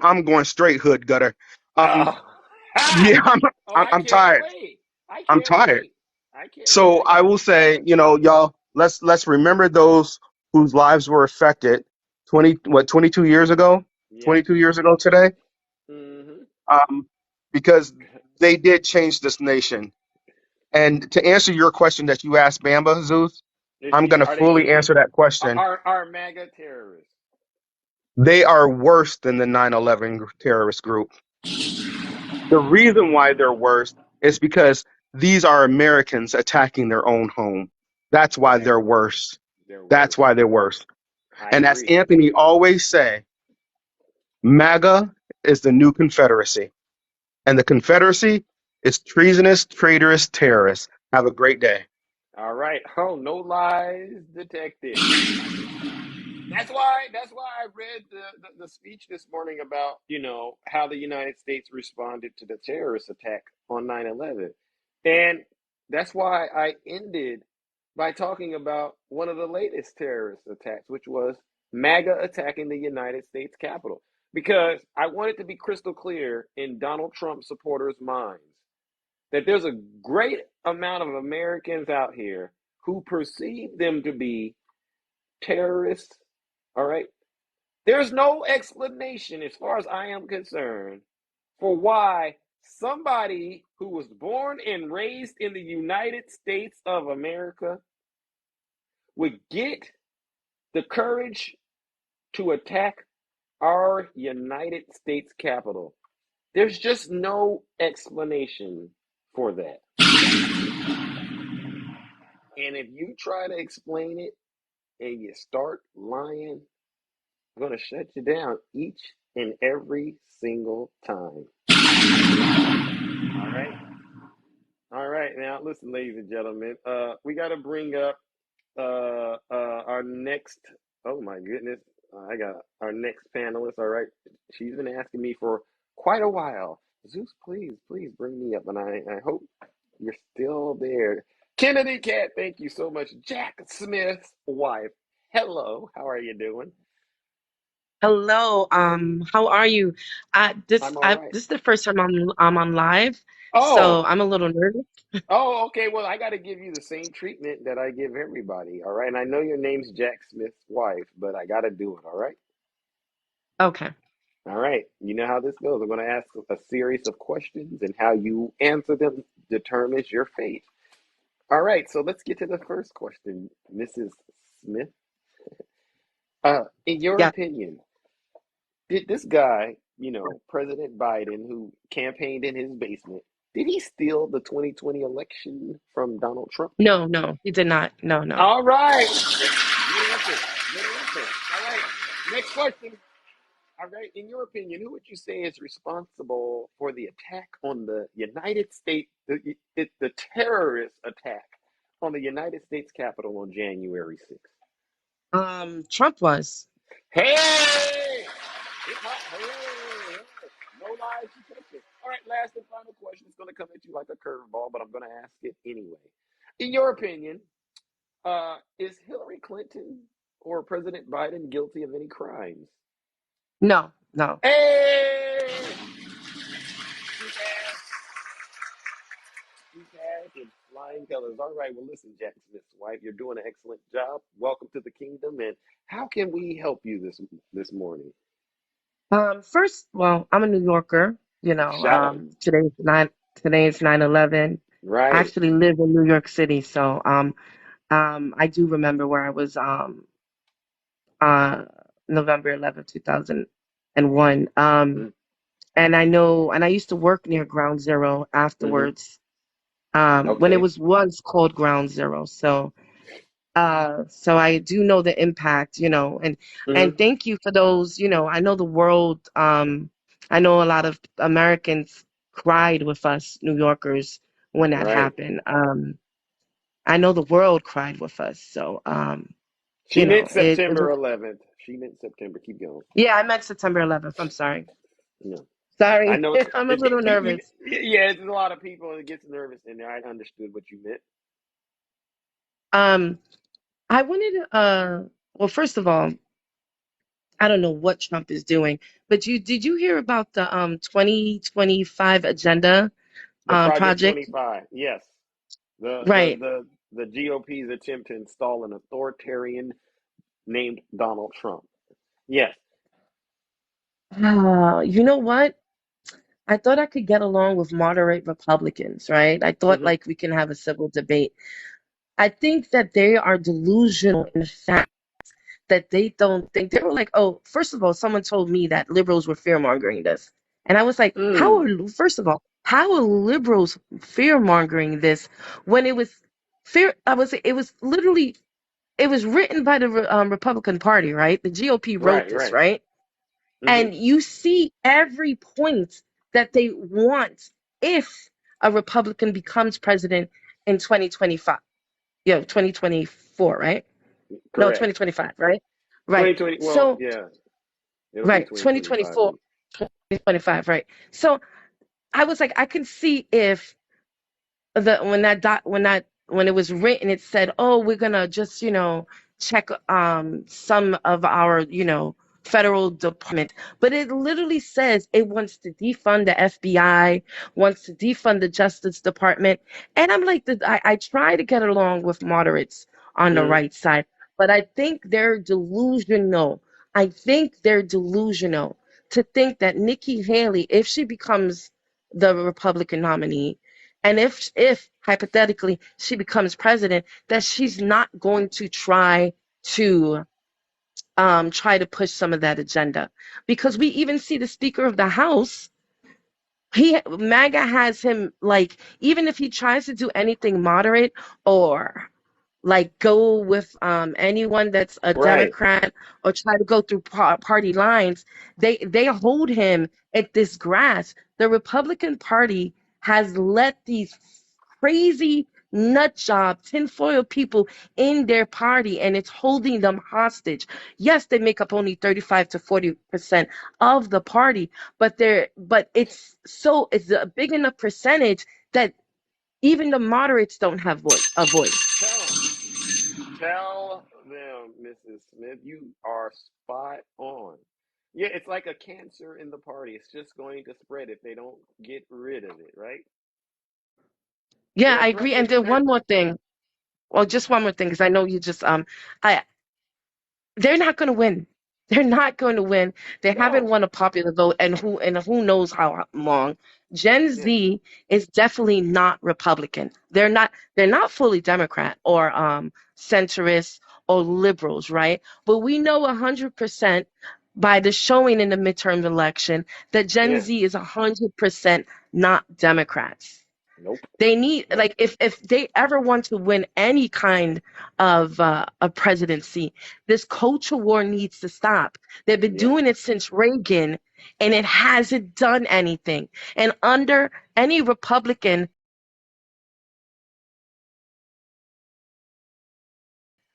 I'm going straight hood gutter. Um, Oh. Ha! yeah, Oh, I I'm can't tired. wait. I I'm can't tired. wait. I can't So wait. I will say, y'all, let's remember those whose lives were affected. 22 years ago. Yeah. 22 years ago today. Mm-hmm. Um, because they did change this nation. And to answer your question that you asked, Bamba Zeus, I'm going to Are they fully evil? answer that question. Are MAGA terrorists? They are worse than the 9/11 terrorist group. The reason why they're worse is because these are Americans attacking their own home. That's why Okay, they're worse. they're That's worse. why they're worse. I And as agree. Anthony always say, MAGA is the new Confederacy. And the Confederacy is treasonous, traitorous, terrorists. Have a great day. All right. Oh, no lies detected. That's why I read the speech this morning about, how the United States responded to the terrorist attack on 9/11. And that's why I ended by talking about one of the latest terrorist attacks, which was MAGA attacking the United States Capitol. Because I want it to be crystal clear in Donald Trump supporters' minds that there's a great amount of Americans out here who perceive them to be terrorists. All right. There's no explanation, as far as I am concerned, for why somebody who was born and raised in the United States of America would get the courage to attack our United States Capitol. There's just no explanation for that. And if you try to explain it and you start lying, I'm going to shut you down each and every single time. All right. All right. Now, listen, ladies and gentlemen, we got to bring up our next. Oh my goodness, I got our next panelist. All right, she's been asking me for quite a while. Zeus, please bring me up, and I hope you're still there. Kennedy Cat, thank you so much. Jack Smith's wife. Hello, how are you doing? Hello, how are you? I'm all right. This is the first time I'm on live, so Oh, I'm a little nervous. okay. Well, I got to give you the same treatment that I give everybody. All right, and I know your name's Jack Smith's wife, but I got to do it. All right. Okay. All right. You know how this goes. I'm going to ask a series of questions, and how you answer them determines your fate. All right. So let's get to the first question, Mrs. Smith. In your Yeah. opinion, did this guy, President Biden, who campaigned in his basement, did he steal the 2020 election from Donald Trump? No, no, he did not. No, no. All right. Good answer. Good answer. All right. Next question. All right. In your opinion, who would you say is responsible for the attack on the United States, the terrorist attack on the United States Capitol on January 6th? Trump was. Hey! Hip hop, hooray! No lies detected. All right, last and final question. It's going to come at you like a curveball, but I'm going to ask it anyway. In your opinion, is Hillary Clinton or President Biden guilty of any crimes? No, no. Hey! He has in flying colors. All right, well, listen, Jack Smith's wife, you're doing an excellent job. Welcome to the kingdom. And how can we help you this morning? First, well, I'm a New Yorker. Shout out. Today's 9/11. I Right. actually live in New York City, so I do remember where I was uh November 11th, 2001. And I know, and I used to work near Ground Zero Mm-hmm. afterwards, when it Okay. was once called Ground Zero. So I do know the impact, and Mm-hmm. thank you for those, I know the world, I know a lot of Americans cried with us, New Yorkers, when that Right. happened. I know the world cried with us. So, She meant it September 11th. She meant September. Keep going. yeah, I meant September 11th. I'm sorry. No. I Sorry. know it's I'm a little nervous. yeah, it's a lot of people that gets nervous in there. I understood what you meant. Um, I wanted to, well, first of all, I don't know what Trump is doing, but did you hear about the 2025 agenda The Project project? 25. Yes. The the Right. the the GOP's attempt to install an authoritarian named Donald Trump. Yes. You know what? I thought I could get along with moderate Republicans, right? I thought like we can have a civil debate. I think that they are delusional in the fact that they don't think they were like, oh, first of all, someone told me that liberals were fear mongering this. And I was like, first of all, how are liberals fear mongering this when it was it was literally, it was written by the Republican Party, right? The GOP wrote Right, this, right. right? Mm-hmm. And you see every point that they want if a Republican becomes president in 2025. 2024, right? No, Correct. 2025, right? Right. 2020. Well, So, yeah, it'll be right, 2025. 2024, 2025, right. So I was like, I can see if when it was written, it said, oh, we're gonna just check some of our federal department, but it literally says it wants to defund the FBI, wants to defund the Justice Department. And I'm like, I try to get along with moderates on the Mm-hmm. right side, but I think they're delusional. I think they're delusional to think that Nikki Haley, if she becomes the Republican nominee, and if hypothetically she becomes president, that she's not going to to try to push some of that agenda. Because we even see the Speaker of the House, MAGA has him, like, even if he tries to do anything moderate or like go with anyone that's a Right. Democrat or try to go through party lines, they hold him at this grass. The Republican Party has let these crazy nut job tinfoil people in their party, and it's holding them hostage. Yes, they make up only 35 to 40% of the party, but it's a big enough percentage that even the moderates don't have a voice. Tell them, Mrs. Smith, you are spot on. Yeah, it's like a cancer in the party. It's just going to spread if they don't get rid of it, right? Yeah, They're I agree. And threatening. then one more thing. Well, just one more thing, because I know you just I they're not going to win. They're not going to win. They haven't No. won a popular vote, and who knows how long. Gen Yeah. Z is definitely not Republican. They're not fully Democrat or centrist or liberals, right? But we know 100% by the showing in the midterm election that Gen Yeah. Z is 100% not Democrats. Nope. They need, Nope. like, if they ever want to win any kind of a presidency, this culture war needs to stop. They've been Yeah. doing it since Reagan, and it hasn't done anything. And under any Republican,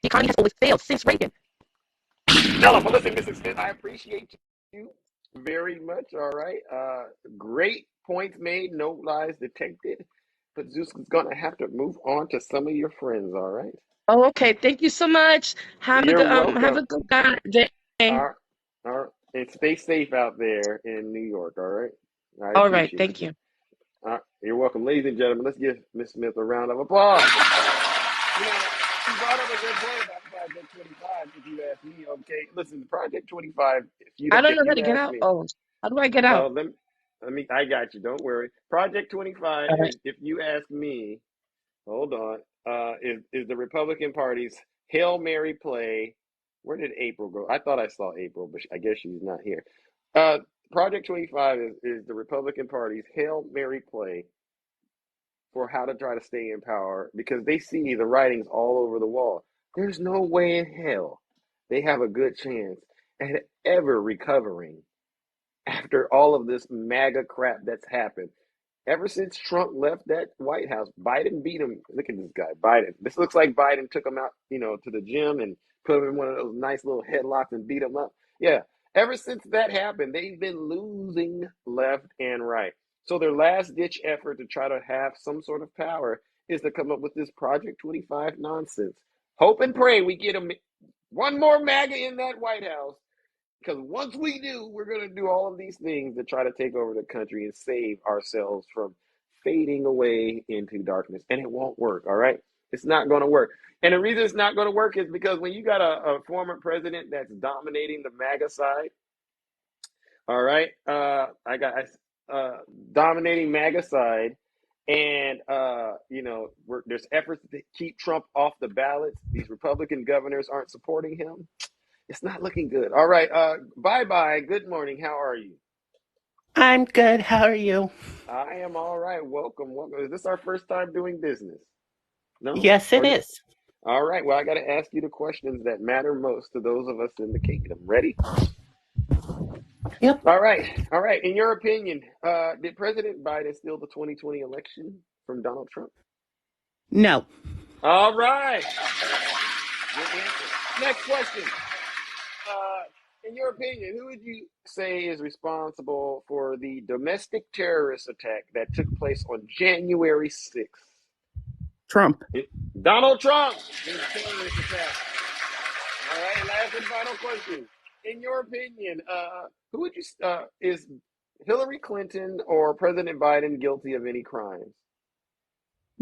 the economy has always failed since Reagan. Tell them. Well, listen, Mrs. Smith, I appreciate you very much. All right. Great points made, no lies detected. But Zeus is going to have to move on to some of your friends. All right. Oh, okay. Thank you so much. You're Have welcome. a good day. All right. All right. And stay safe out there in New York. All right. I All right. appreciate Thank you. you. All right. You're welcome. Ladies and gentlemen, let's give Miss Smith a round of applause. You know, she brought up a good point about Project 25, if you ask me, okay? Listen, Project 25, I don't if know how to you get ask out. me, Oh, how do I get out? I got you, don't worry. Project 25 All right. is, if you ask me, hold on, is the Republican Party's Hail Mary play. Where did April go? I thought I saw April, but I guess she's not here. Uh, Project 25 is the Republican Party's Hail Mary play for how to try to stay in power because they see the writings all over the wall. There's no way in hell they have a good chance at ever recovering after all of this MAGA crap that's happened. Ever since Trump left that White House, Biden beat him. Look at this guy, Biden. This looks like Biden took him out, to the gym and put him in one of those nice little headlocks and beat him up. Yeah. Ever since that happened, they've been losing left and right. So their last ditch effort to try to have some sort of power is to come up with this Project 25 nonsense. Hope and pray we get one more MAGA in that White House. Because once we do, we're going to do all of these things to try to take over the country and save ourselves from fading away into darkness. And it won't work, all right? It's not going to work. And the reason it's not going to work is because when you got a former president that's dominating the MAGA side, all right, dominating MAGA side, and there's efforts to keep Trump off the ballots. These Republican governors aren't supporting him. It's not looking good. All right. Bye. Good morning. How are you? I'm good. How are you? I am all right. Welcome. Is this our first time doing business? No? Yes, it is. All right. Well, I got to ask you the questions that matter most to those of us in the kingdom. Ready? Yep. All right. All right. In your opinion, did President Biden steal the 2020 election from Donald Trump? No. All right. Good answer. Next question. In your opinion, who would you say is responsible for the domestic terrorist attack that took place on January 6th? Trump. Donald Trump. In the terrorist attack. All right. Last and final question. In your opinion, who would you is Hillary Clinton or President Biden guilty of any crimes?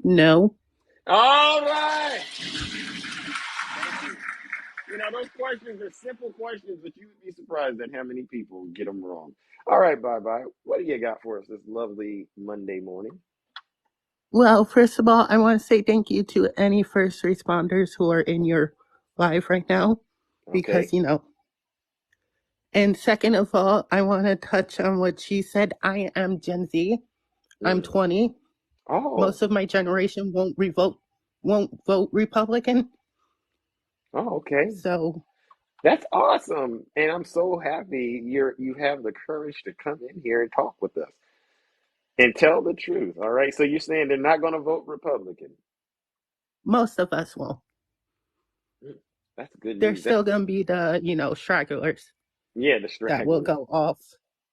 No. All right. Thank you. Those questions are simple questions, but you would be surprised at how many people get them wrong. All right, bye. What do you got for us this lovely Monday morning? Well, first of all, I want to say thank you to any first responders who are in your life right now, because, Okay. And second of all, I want to touch on what she said. I am Gen Z. I'm 20. Oh. Most of my generation won't vote Republican. Oh, okay. So that's awesome, and I'm so happy you have the courage to come in here and talk with us and tell the truth. All right. So you're saying they're not going to vote Republican? most of us won't. That's good There's news. still going to be the, stragglers. Yeah, the stragglers. That will go off.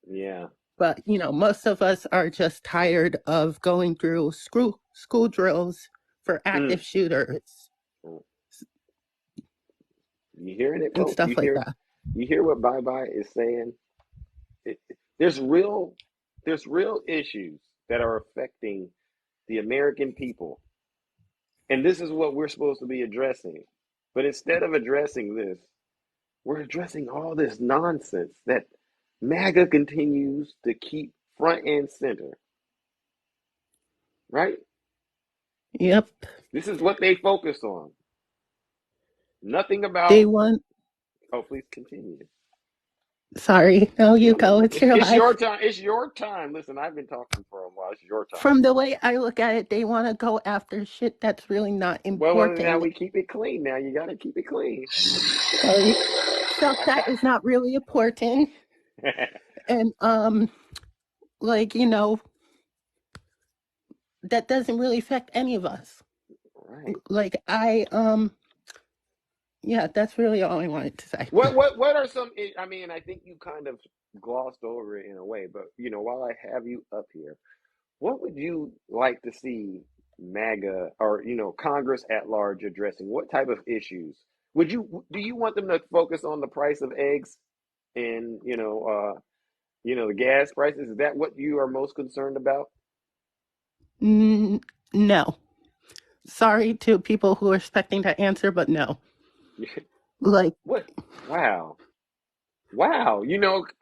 Yeah. But, most of us are just tired of going through school drills for active shooters. You hearing it, and folks? stuff like that. You hear what Bye is saying? There's real issues that are affecting the American people. And this is what we're supposed to be addressing. But instead of addressing this, we're addressing all this nonsense that MAGA continues to keep front and center. Right? Yep. This is what they focus on. Nothing about... They want... Oh, please continue. Sorry. No, you go. It's your life. Your time. It's your time. Listen, I've been talking for a while. It's your time. From the way I look at it, they want to go after shit that's really not important. Well, now we keep it clean. Now you got to keep it clean. Sorry. Stuff that is not really important. And, that doesn't really affect any of us. Right. Yeah, that's really all I wanted to say. What are some, I think you kind of glossed over it in a way, but, while I have you up here, what would you like to see MAGA or, Congress at large addressing? What type of issues? Do you want them to focus on the price of eggs and, the gas prices? Is that what you are most concerned about? No. Sorry to people who are expecting that answer, but no. What? Wow.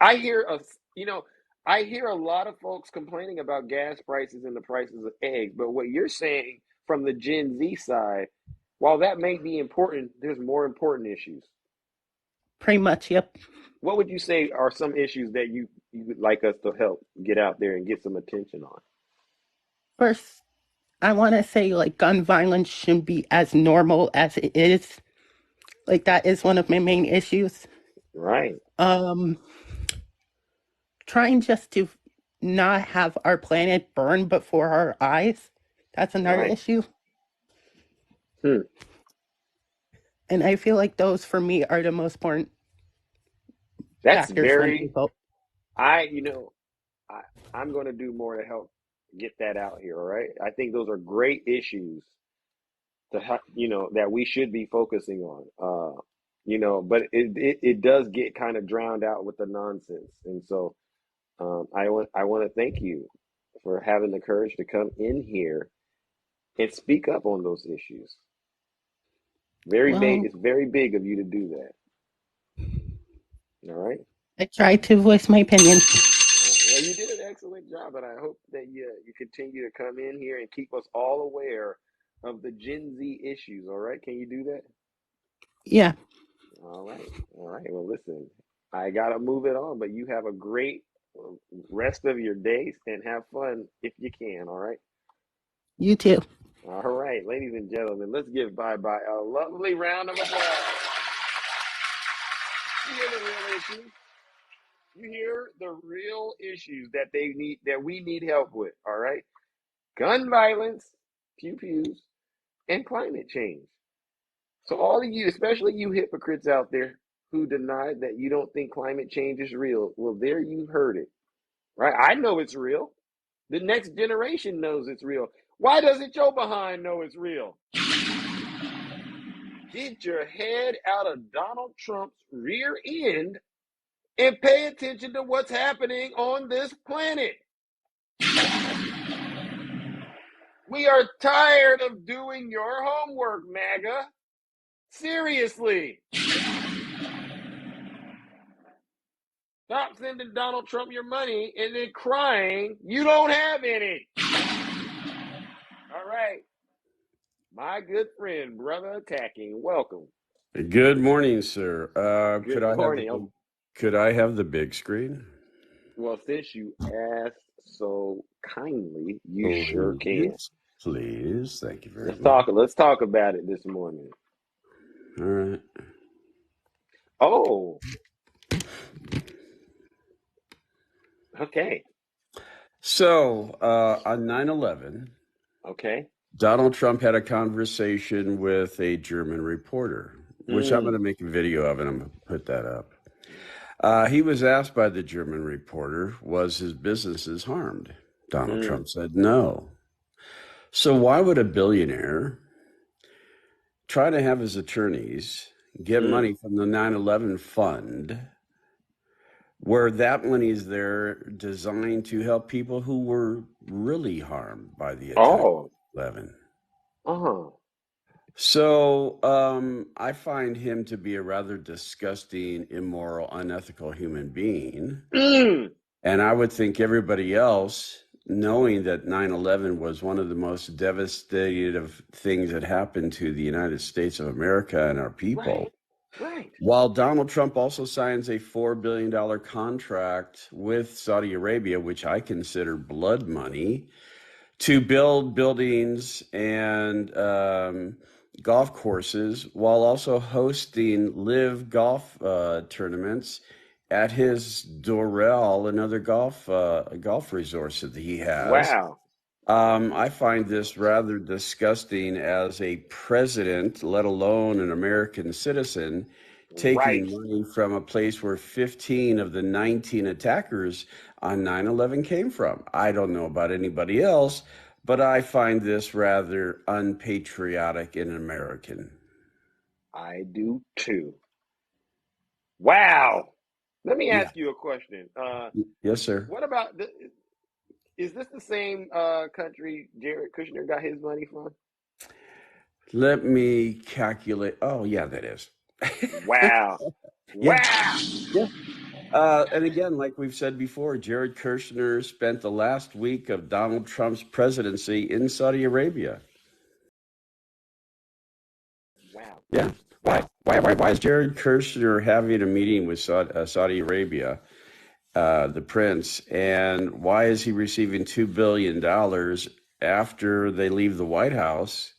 I hear a lot of folks complaining about gas prices and the prices of eggs, but what you're saying from the Gen Z side, while that may be important, there's more important issues. Pretty much, yep. What would you say are some issues that you would like us to help get out there and get some attention on? First, I want to say, gun violence shouldn't be as normal as it is. That is one of my main issues. Right. Trying just to not have our planet burn before our eyes. That's another issue. And I feel like those, for me, are the most important factors for people. I'm going to do more to help get that out here, all right? I think those are great issues that we should be focusing on. But it does get kind of drowned out with the nonsense. And so I want to thank you for having the courage to come in here and speak up on those issues. It's very big of you to do that. All right. I try to voice my opinion. Well, you did an excellent job, and I hope that you continue to come in here and keep us all aware of the Gen Z issues. All right, can you do that? Yeah. All right, all right. Well, listen, I gotta move it on, but you have a great rest of your days and have fun if you can. All right. You too. All right, ladies and gentlemen, let's give Bye Bye a lovely round of applause. You hear the real issues. You hear the real issues that we need help with. All right. Gun violence, pew pews, and climate change. So all of you, especially you hypocrites out there who deny that you don't think climate change is real, well, there you heard it, right? I know it's real. The next generation knows it's real. Why doesn't your behind know it's real? Get your head out of Donald Trump's rear end and pay attention to what's happening on this planet. We are tired of doing your homework, MAGA. Seriously. Stop sending Donald Trump your money and then crying you don't have any. All right. My good friend, Brother Attacking, welcome. Good morning, sir. Good morning. Could I have the big screen? Well, since you asked so kindly, you sure can. Please. Thank you very much. Let's talk about it this morning. All right. Oh. Okay. So, on 9/11, okay, Donald Trump had a conversation with a German reporter, which I'm going to make a video of, and I'm going to put that up. He was asked by the German reporter, was his businesses harmed? Donald Trump said no. So why would a billionaire try to have his attorneys get money from the 9/11 fund, where that money is there designed to help people who were really harmed by the attack of 11? So I find him to be a rather disgusting, immoral, unethical human being. And I would think everybody else, knowing that 9/11 was one of the most devastative things that happened to the United States of America and our people. Right. While Donald Trump also signs a $4 billion contract with Saudi Arabia, which I consider blood money, to build buildings and golf courses, while also hosting live golf tournaments at his Doral and other golf resorts that he has. Wow. I find this rather disgusting as a president, let alone an American citizen, taking money from a place where 15 of the 19 attackers on 9/11 came from. I don't know about anybody else, but I find this rather unpatriotic and American. I do too. Wow. Let me ask you a question. Yes, sir. What about is this the same country Jared Kushner got his money from? Let me calculate. Oh, yeah, that is. Wow. Yeah. Yeah. And again, like we've said before, Jared Kushner spent the last week of Donald Trump's presidency in Saudi Arabia. Wow. Yeah. Why is Jared Kushner having a meeting with Saudi Arabia, the prince, and why is he receiving $2 billion after they leave the White House?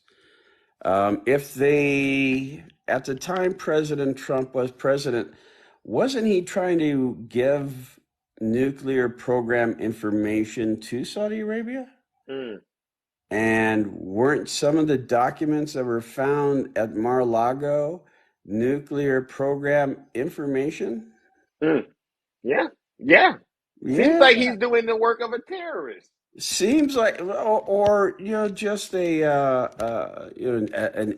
If they, at the time President Trump was president, wasn't he trying to give nuclear program information to Saudi Arabia? And weren't some of the documents that were found at Mar-a-Lago nuclear program information? Yeah. Seems like he's doing the work of a terrorist. Seems like, or just an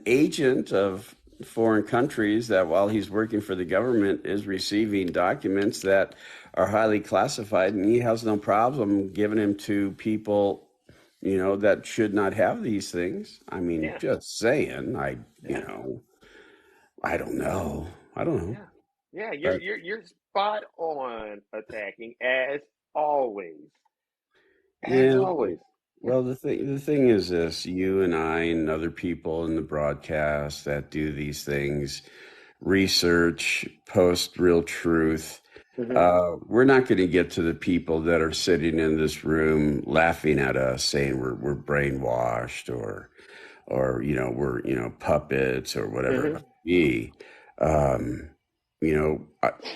agent of foreign countries that, while he's working for the government, is receiving documents that are highly classified, and he has no problem giving them to people that should not have these things. I mean, just saying. I don't know. Yeah, you're spot on, Attacking, as always. As Yeah. always. Well, the thing is this: you and I and other people in the broadcast that do these things, research, post real truth. We're not going to get to the people that are sitting in this room laughing at us, saying we're brainwashed or we're puppets or whatever it might be. Um,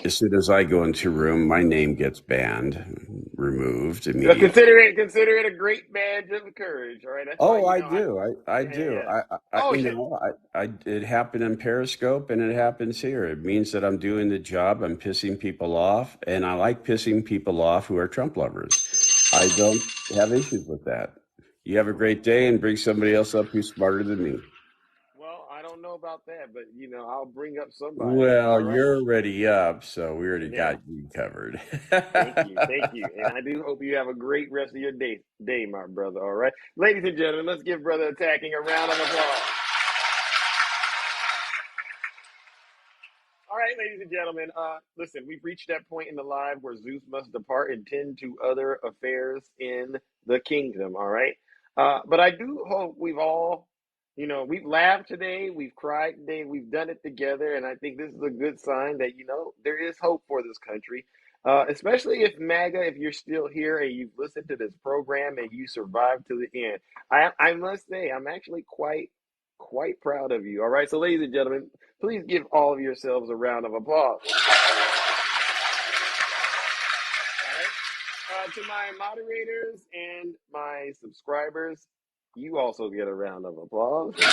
as soon as I go into a room, my name gets banned, removed immediately. Consider it a great badge of courage. All right, that's why Oh, I do. I yeah, do. yeah. I Oh yeah. it happened in Periscope and it happens here. It means that I'm doing the job. I'm pissing people off, and I like pissing people off who are Trump lovers. I don't have issues with that. You have a great day and bring somebody else up who's smarter than me. Well, I don't know about that, but I'll bring up somebody. Well, All right. you're already up, so we already Yeah. got you covered. Thank you, and I do hope you have a great rest of your day, my brother. All right, ladies and gentlemen, let's give Brother Attacking a round of applause. All right, ladies and gentlemen, listen, we've reached that point in the live where Zeus must depart and tend to other affairs in the kingdom, all right? But I do hope we've all, we've laughed today, we've cried today, we've done it together, and I think this is a good sign that, there is hope for this country, especially if MAGA, if you're still here and you've listened to this program and you survived to the end. I must say, I'm actually quite proud of you, all right? So, ladies and gentlemen, please give all of yourselves a round of applause. All right. To my moderators and my subscribers, you also get a round of applause. Also,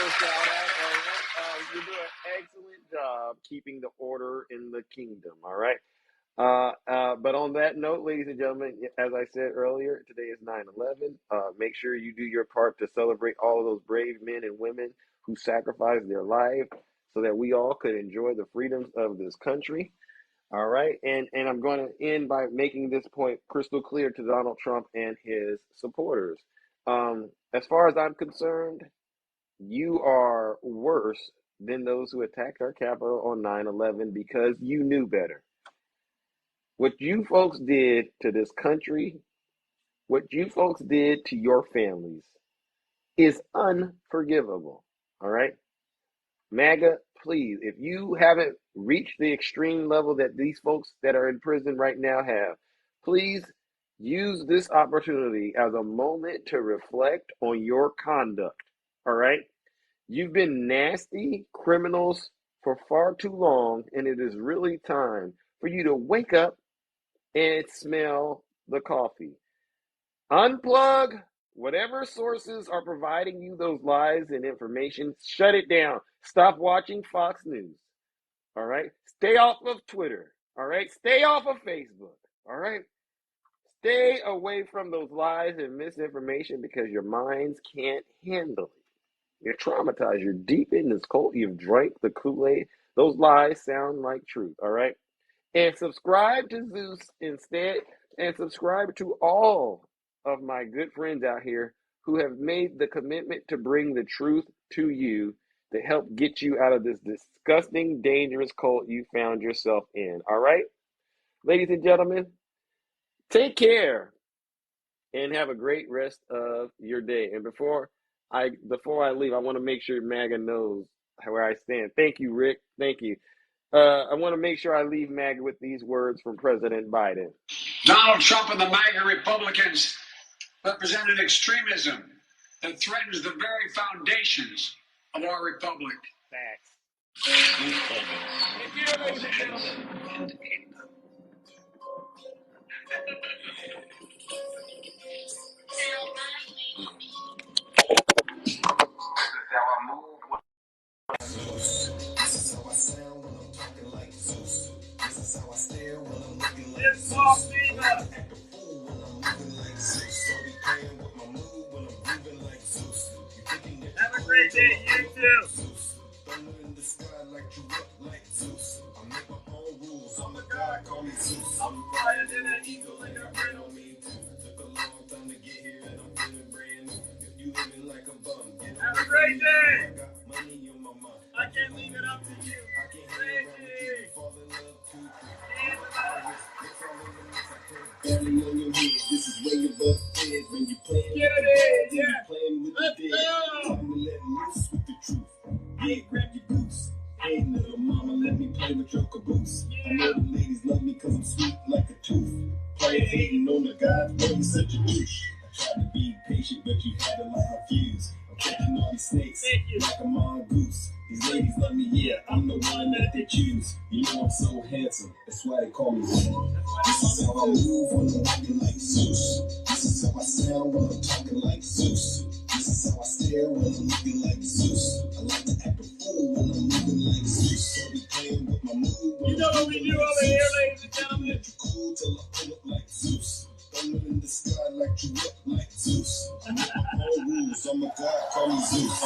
shout out. All right. You do an excellent job keeping the order in the kingdom. All right. But on that note, ladies and gentlemen, as I said earlier, today is 9/11. Make sure you do your part to celebrate all of those brave men and women who sacrificed their life so that we all could enjoy the freedoms of this country. All right. And I'm going to end by making this point crystal clear to Donald Trump and his supporters. As far as I'm concerned, you are worse than those who attacked our Capitol on 9/11 because you knew better. What you folks did to this country, what you folks did to your families is unforgivable. All right? MAGA, please, if you haven't reached the extreme level that these folks that are in prison right now have, please use this opportunity as a moment to reflect on your conduct. All right? You've been nasty criminals for far too long, and it is really time for you to wake up and smell the coffee. Unplug whatever sources are providing you those lies and information. Shut it down. Stop watching Fox News. All right. Stay off of Twitter. All right. Stay off of Facebook. All right. Stay away from those lies and misinformation because your minds can't handle it. You're traumatized. You're deep in this cult. You've drank the Kool-Aid. Those lies sound like truth. All right. And subscribe to Zeus instead, and subscribe to all of my good friends out here who have made the commitment to bring the truth to you to help get you out of this disgusting, dangerous cult you found yourself in. All right? Ladies and gentlemen, take care and have a great rest of your day. And before I leave, I want to make sure MAGA knows where I stand. Thank you, Rick. Thank you. I want to make sure I leave MAGA with these words from President Biden. Donald Trump and the MAGA Republicans represent an extremism that threatens the very foundations of our republic. Facts. Thank you, ladies and gentlemen. This is how I sound when I'm talking like Zeus. This is how I stare when I'm looking like Zeus. Act a fool when I'm moving like Zeus. So be playing with my mood when I'm grooving like Zeus. You thinking that have a great day, you too. Zeus. Thunder in the sky like you up like Zeus. I make my own rules. I'm a god, call me Zeus. I'm flying than an eagle and got bread on me too. Took a long time to get here and I'm feeling brand new. If you living like a bum, get away. Have a great day. I got money on my mind. I can't leave it up to you. I can't leave it up to you. Fall in love too. family on your head. This is way above fed when you playing with the gods and you playing with the dead. Time to let loose with the truth. Yeah, grab your goose. Hey, little mama, let me play with your caboose. I know the ladies love me cause I'm sweet like a tooth. Playing hating on the gods, boy, you such a douche. I tried to be patient, but you had to light my fuse. I'm catching all these snakes like a mongoose. These ladies love me, yeah, I'm the one that they choose. You know I'm so handsome, that's why they call me Zeus. This is how I move when I'm walking like Zeus. This is how I sound when I'm talking like Zeus. This is how I stare when I'm looking like Zeus. I like to act a fool when I'm moving like Zeus. So be playing with my move. You know what we do over here, ladies and gentlemen. You cool till I pull up like Zeus. Thunder in the sky like you up like Zeus. I make my own rules, I'm a god, call me Zeus.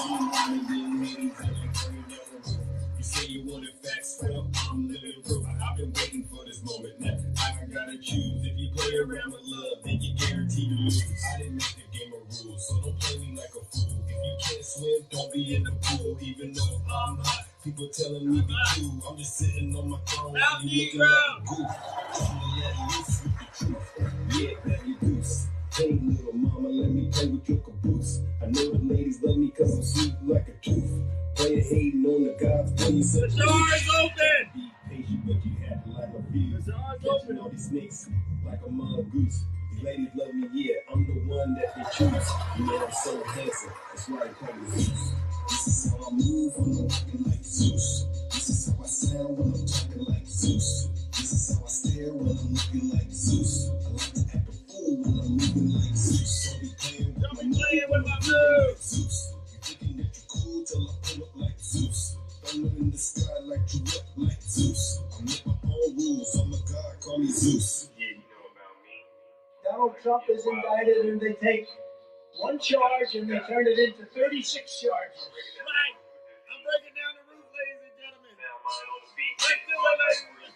You say you wanted facts, well, I'm living proof. I've been waiting for this moment. Now I gotta choose. If you play around with love, then you guarantee to lose. I didn't make the game of rules, so don't play me like a fool. If you can't swim, don't be in the pool. Even though I'm hot, people telling me be cool. I'm just sitting on my throne, you looking like a goof. Time to let loose with the truth. Yeah, grab your goose. Hey, little mama, let me play with your caboose. I know the ladies love me cause I'm sweet like a tooth. Player hating on the gods, play you such a The door is open! Be patient, but you had to light my fuse. The door is Catching all these snakes like a mongoose. These ladies love me, yeah, I'm the one that they choose. You know I'm so handsome, that's why they call me Zeus. This is how I move when I'm walking like Zeus. This is how I sound when I'm talking like Zeus. This is how I stare when I'm looking like Zeus. I like to act a fool when I'm moving like Zeus. So be playing with my moves. Zeus. You thinking that you're cool till I pull up like Zeus. Thunder in the sky like you up like Zeus. I make my own rules. I'm a god, call me Zeus. Yeah, you know about me. Donald Trump is indicted and they take one charge and they turn it into 36 charges. Right. I'm breaking down the roof, ladies and gentlemen. Let's do it, ladies and gentlemen.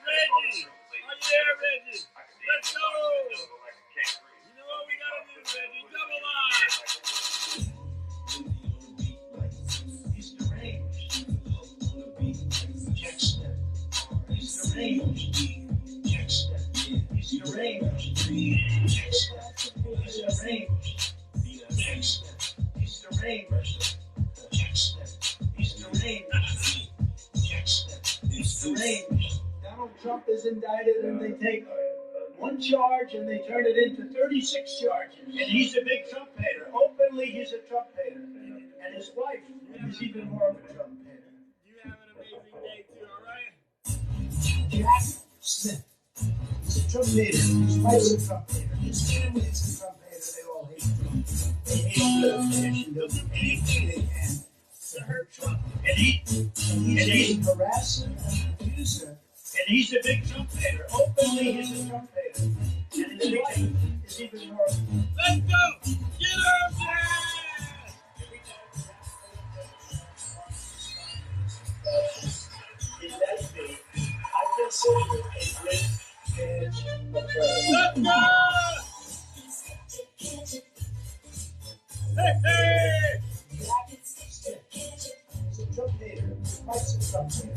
Reggie, are you there, Reggie? Let's go. You know what we gotta do, Reggie? Double line. He's deranged. Jack step. He's deranged. Jack step. He's deranged. Jack step. He's deranged. Jack step. He's deranged. Jack step. He's deranged. Jack step. He's deranged. Donald Trump is indicted and they take one charge and they turn it into 36 charges. And he's a big Trump hater. Openly, he's a Trump hater. And his wife is even more of a Trump hater. You have an amazing day too, all right? Jack Smith. He's a Trump hater. His wife's a Trump hater. His family is a Trump hater. They all hate Trump. They hate Trump. She does anything they can to hurt Trump. And he's a harasser and abuser. And he's a big Trump hater. Openly, he's a Trump hater. And his wife is even more. Let's go! Get up there! In that state, I consider it a great edge of Let's go! Hey, hey! He's a Trump hater. His wife's a Trump hater.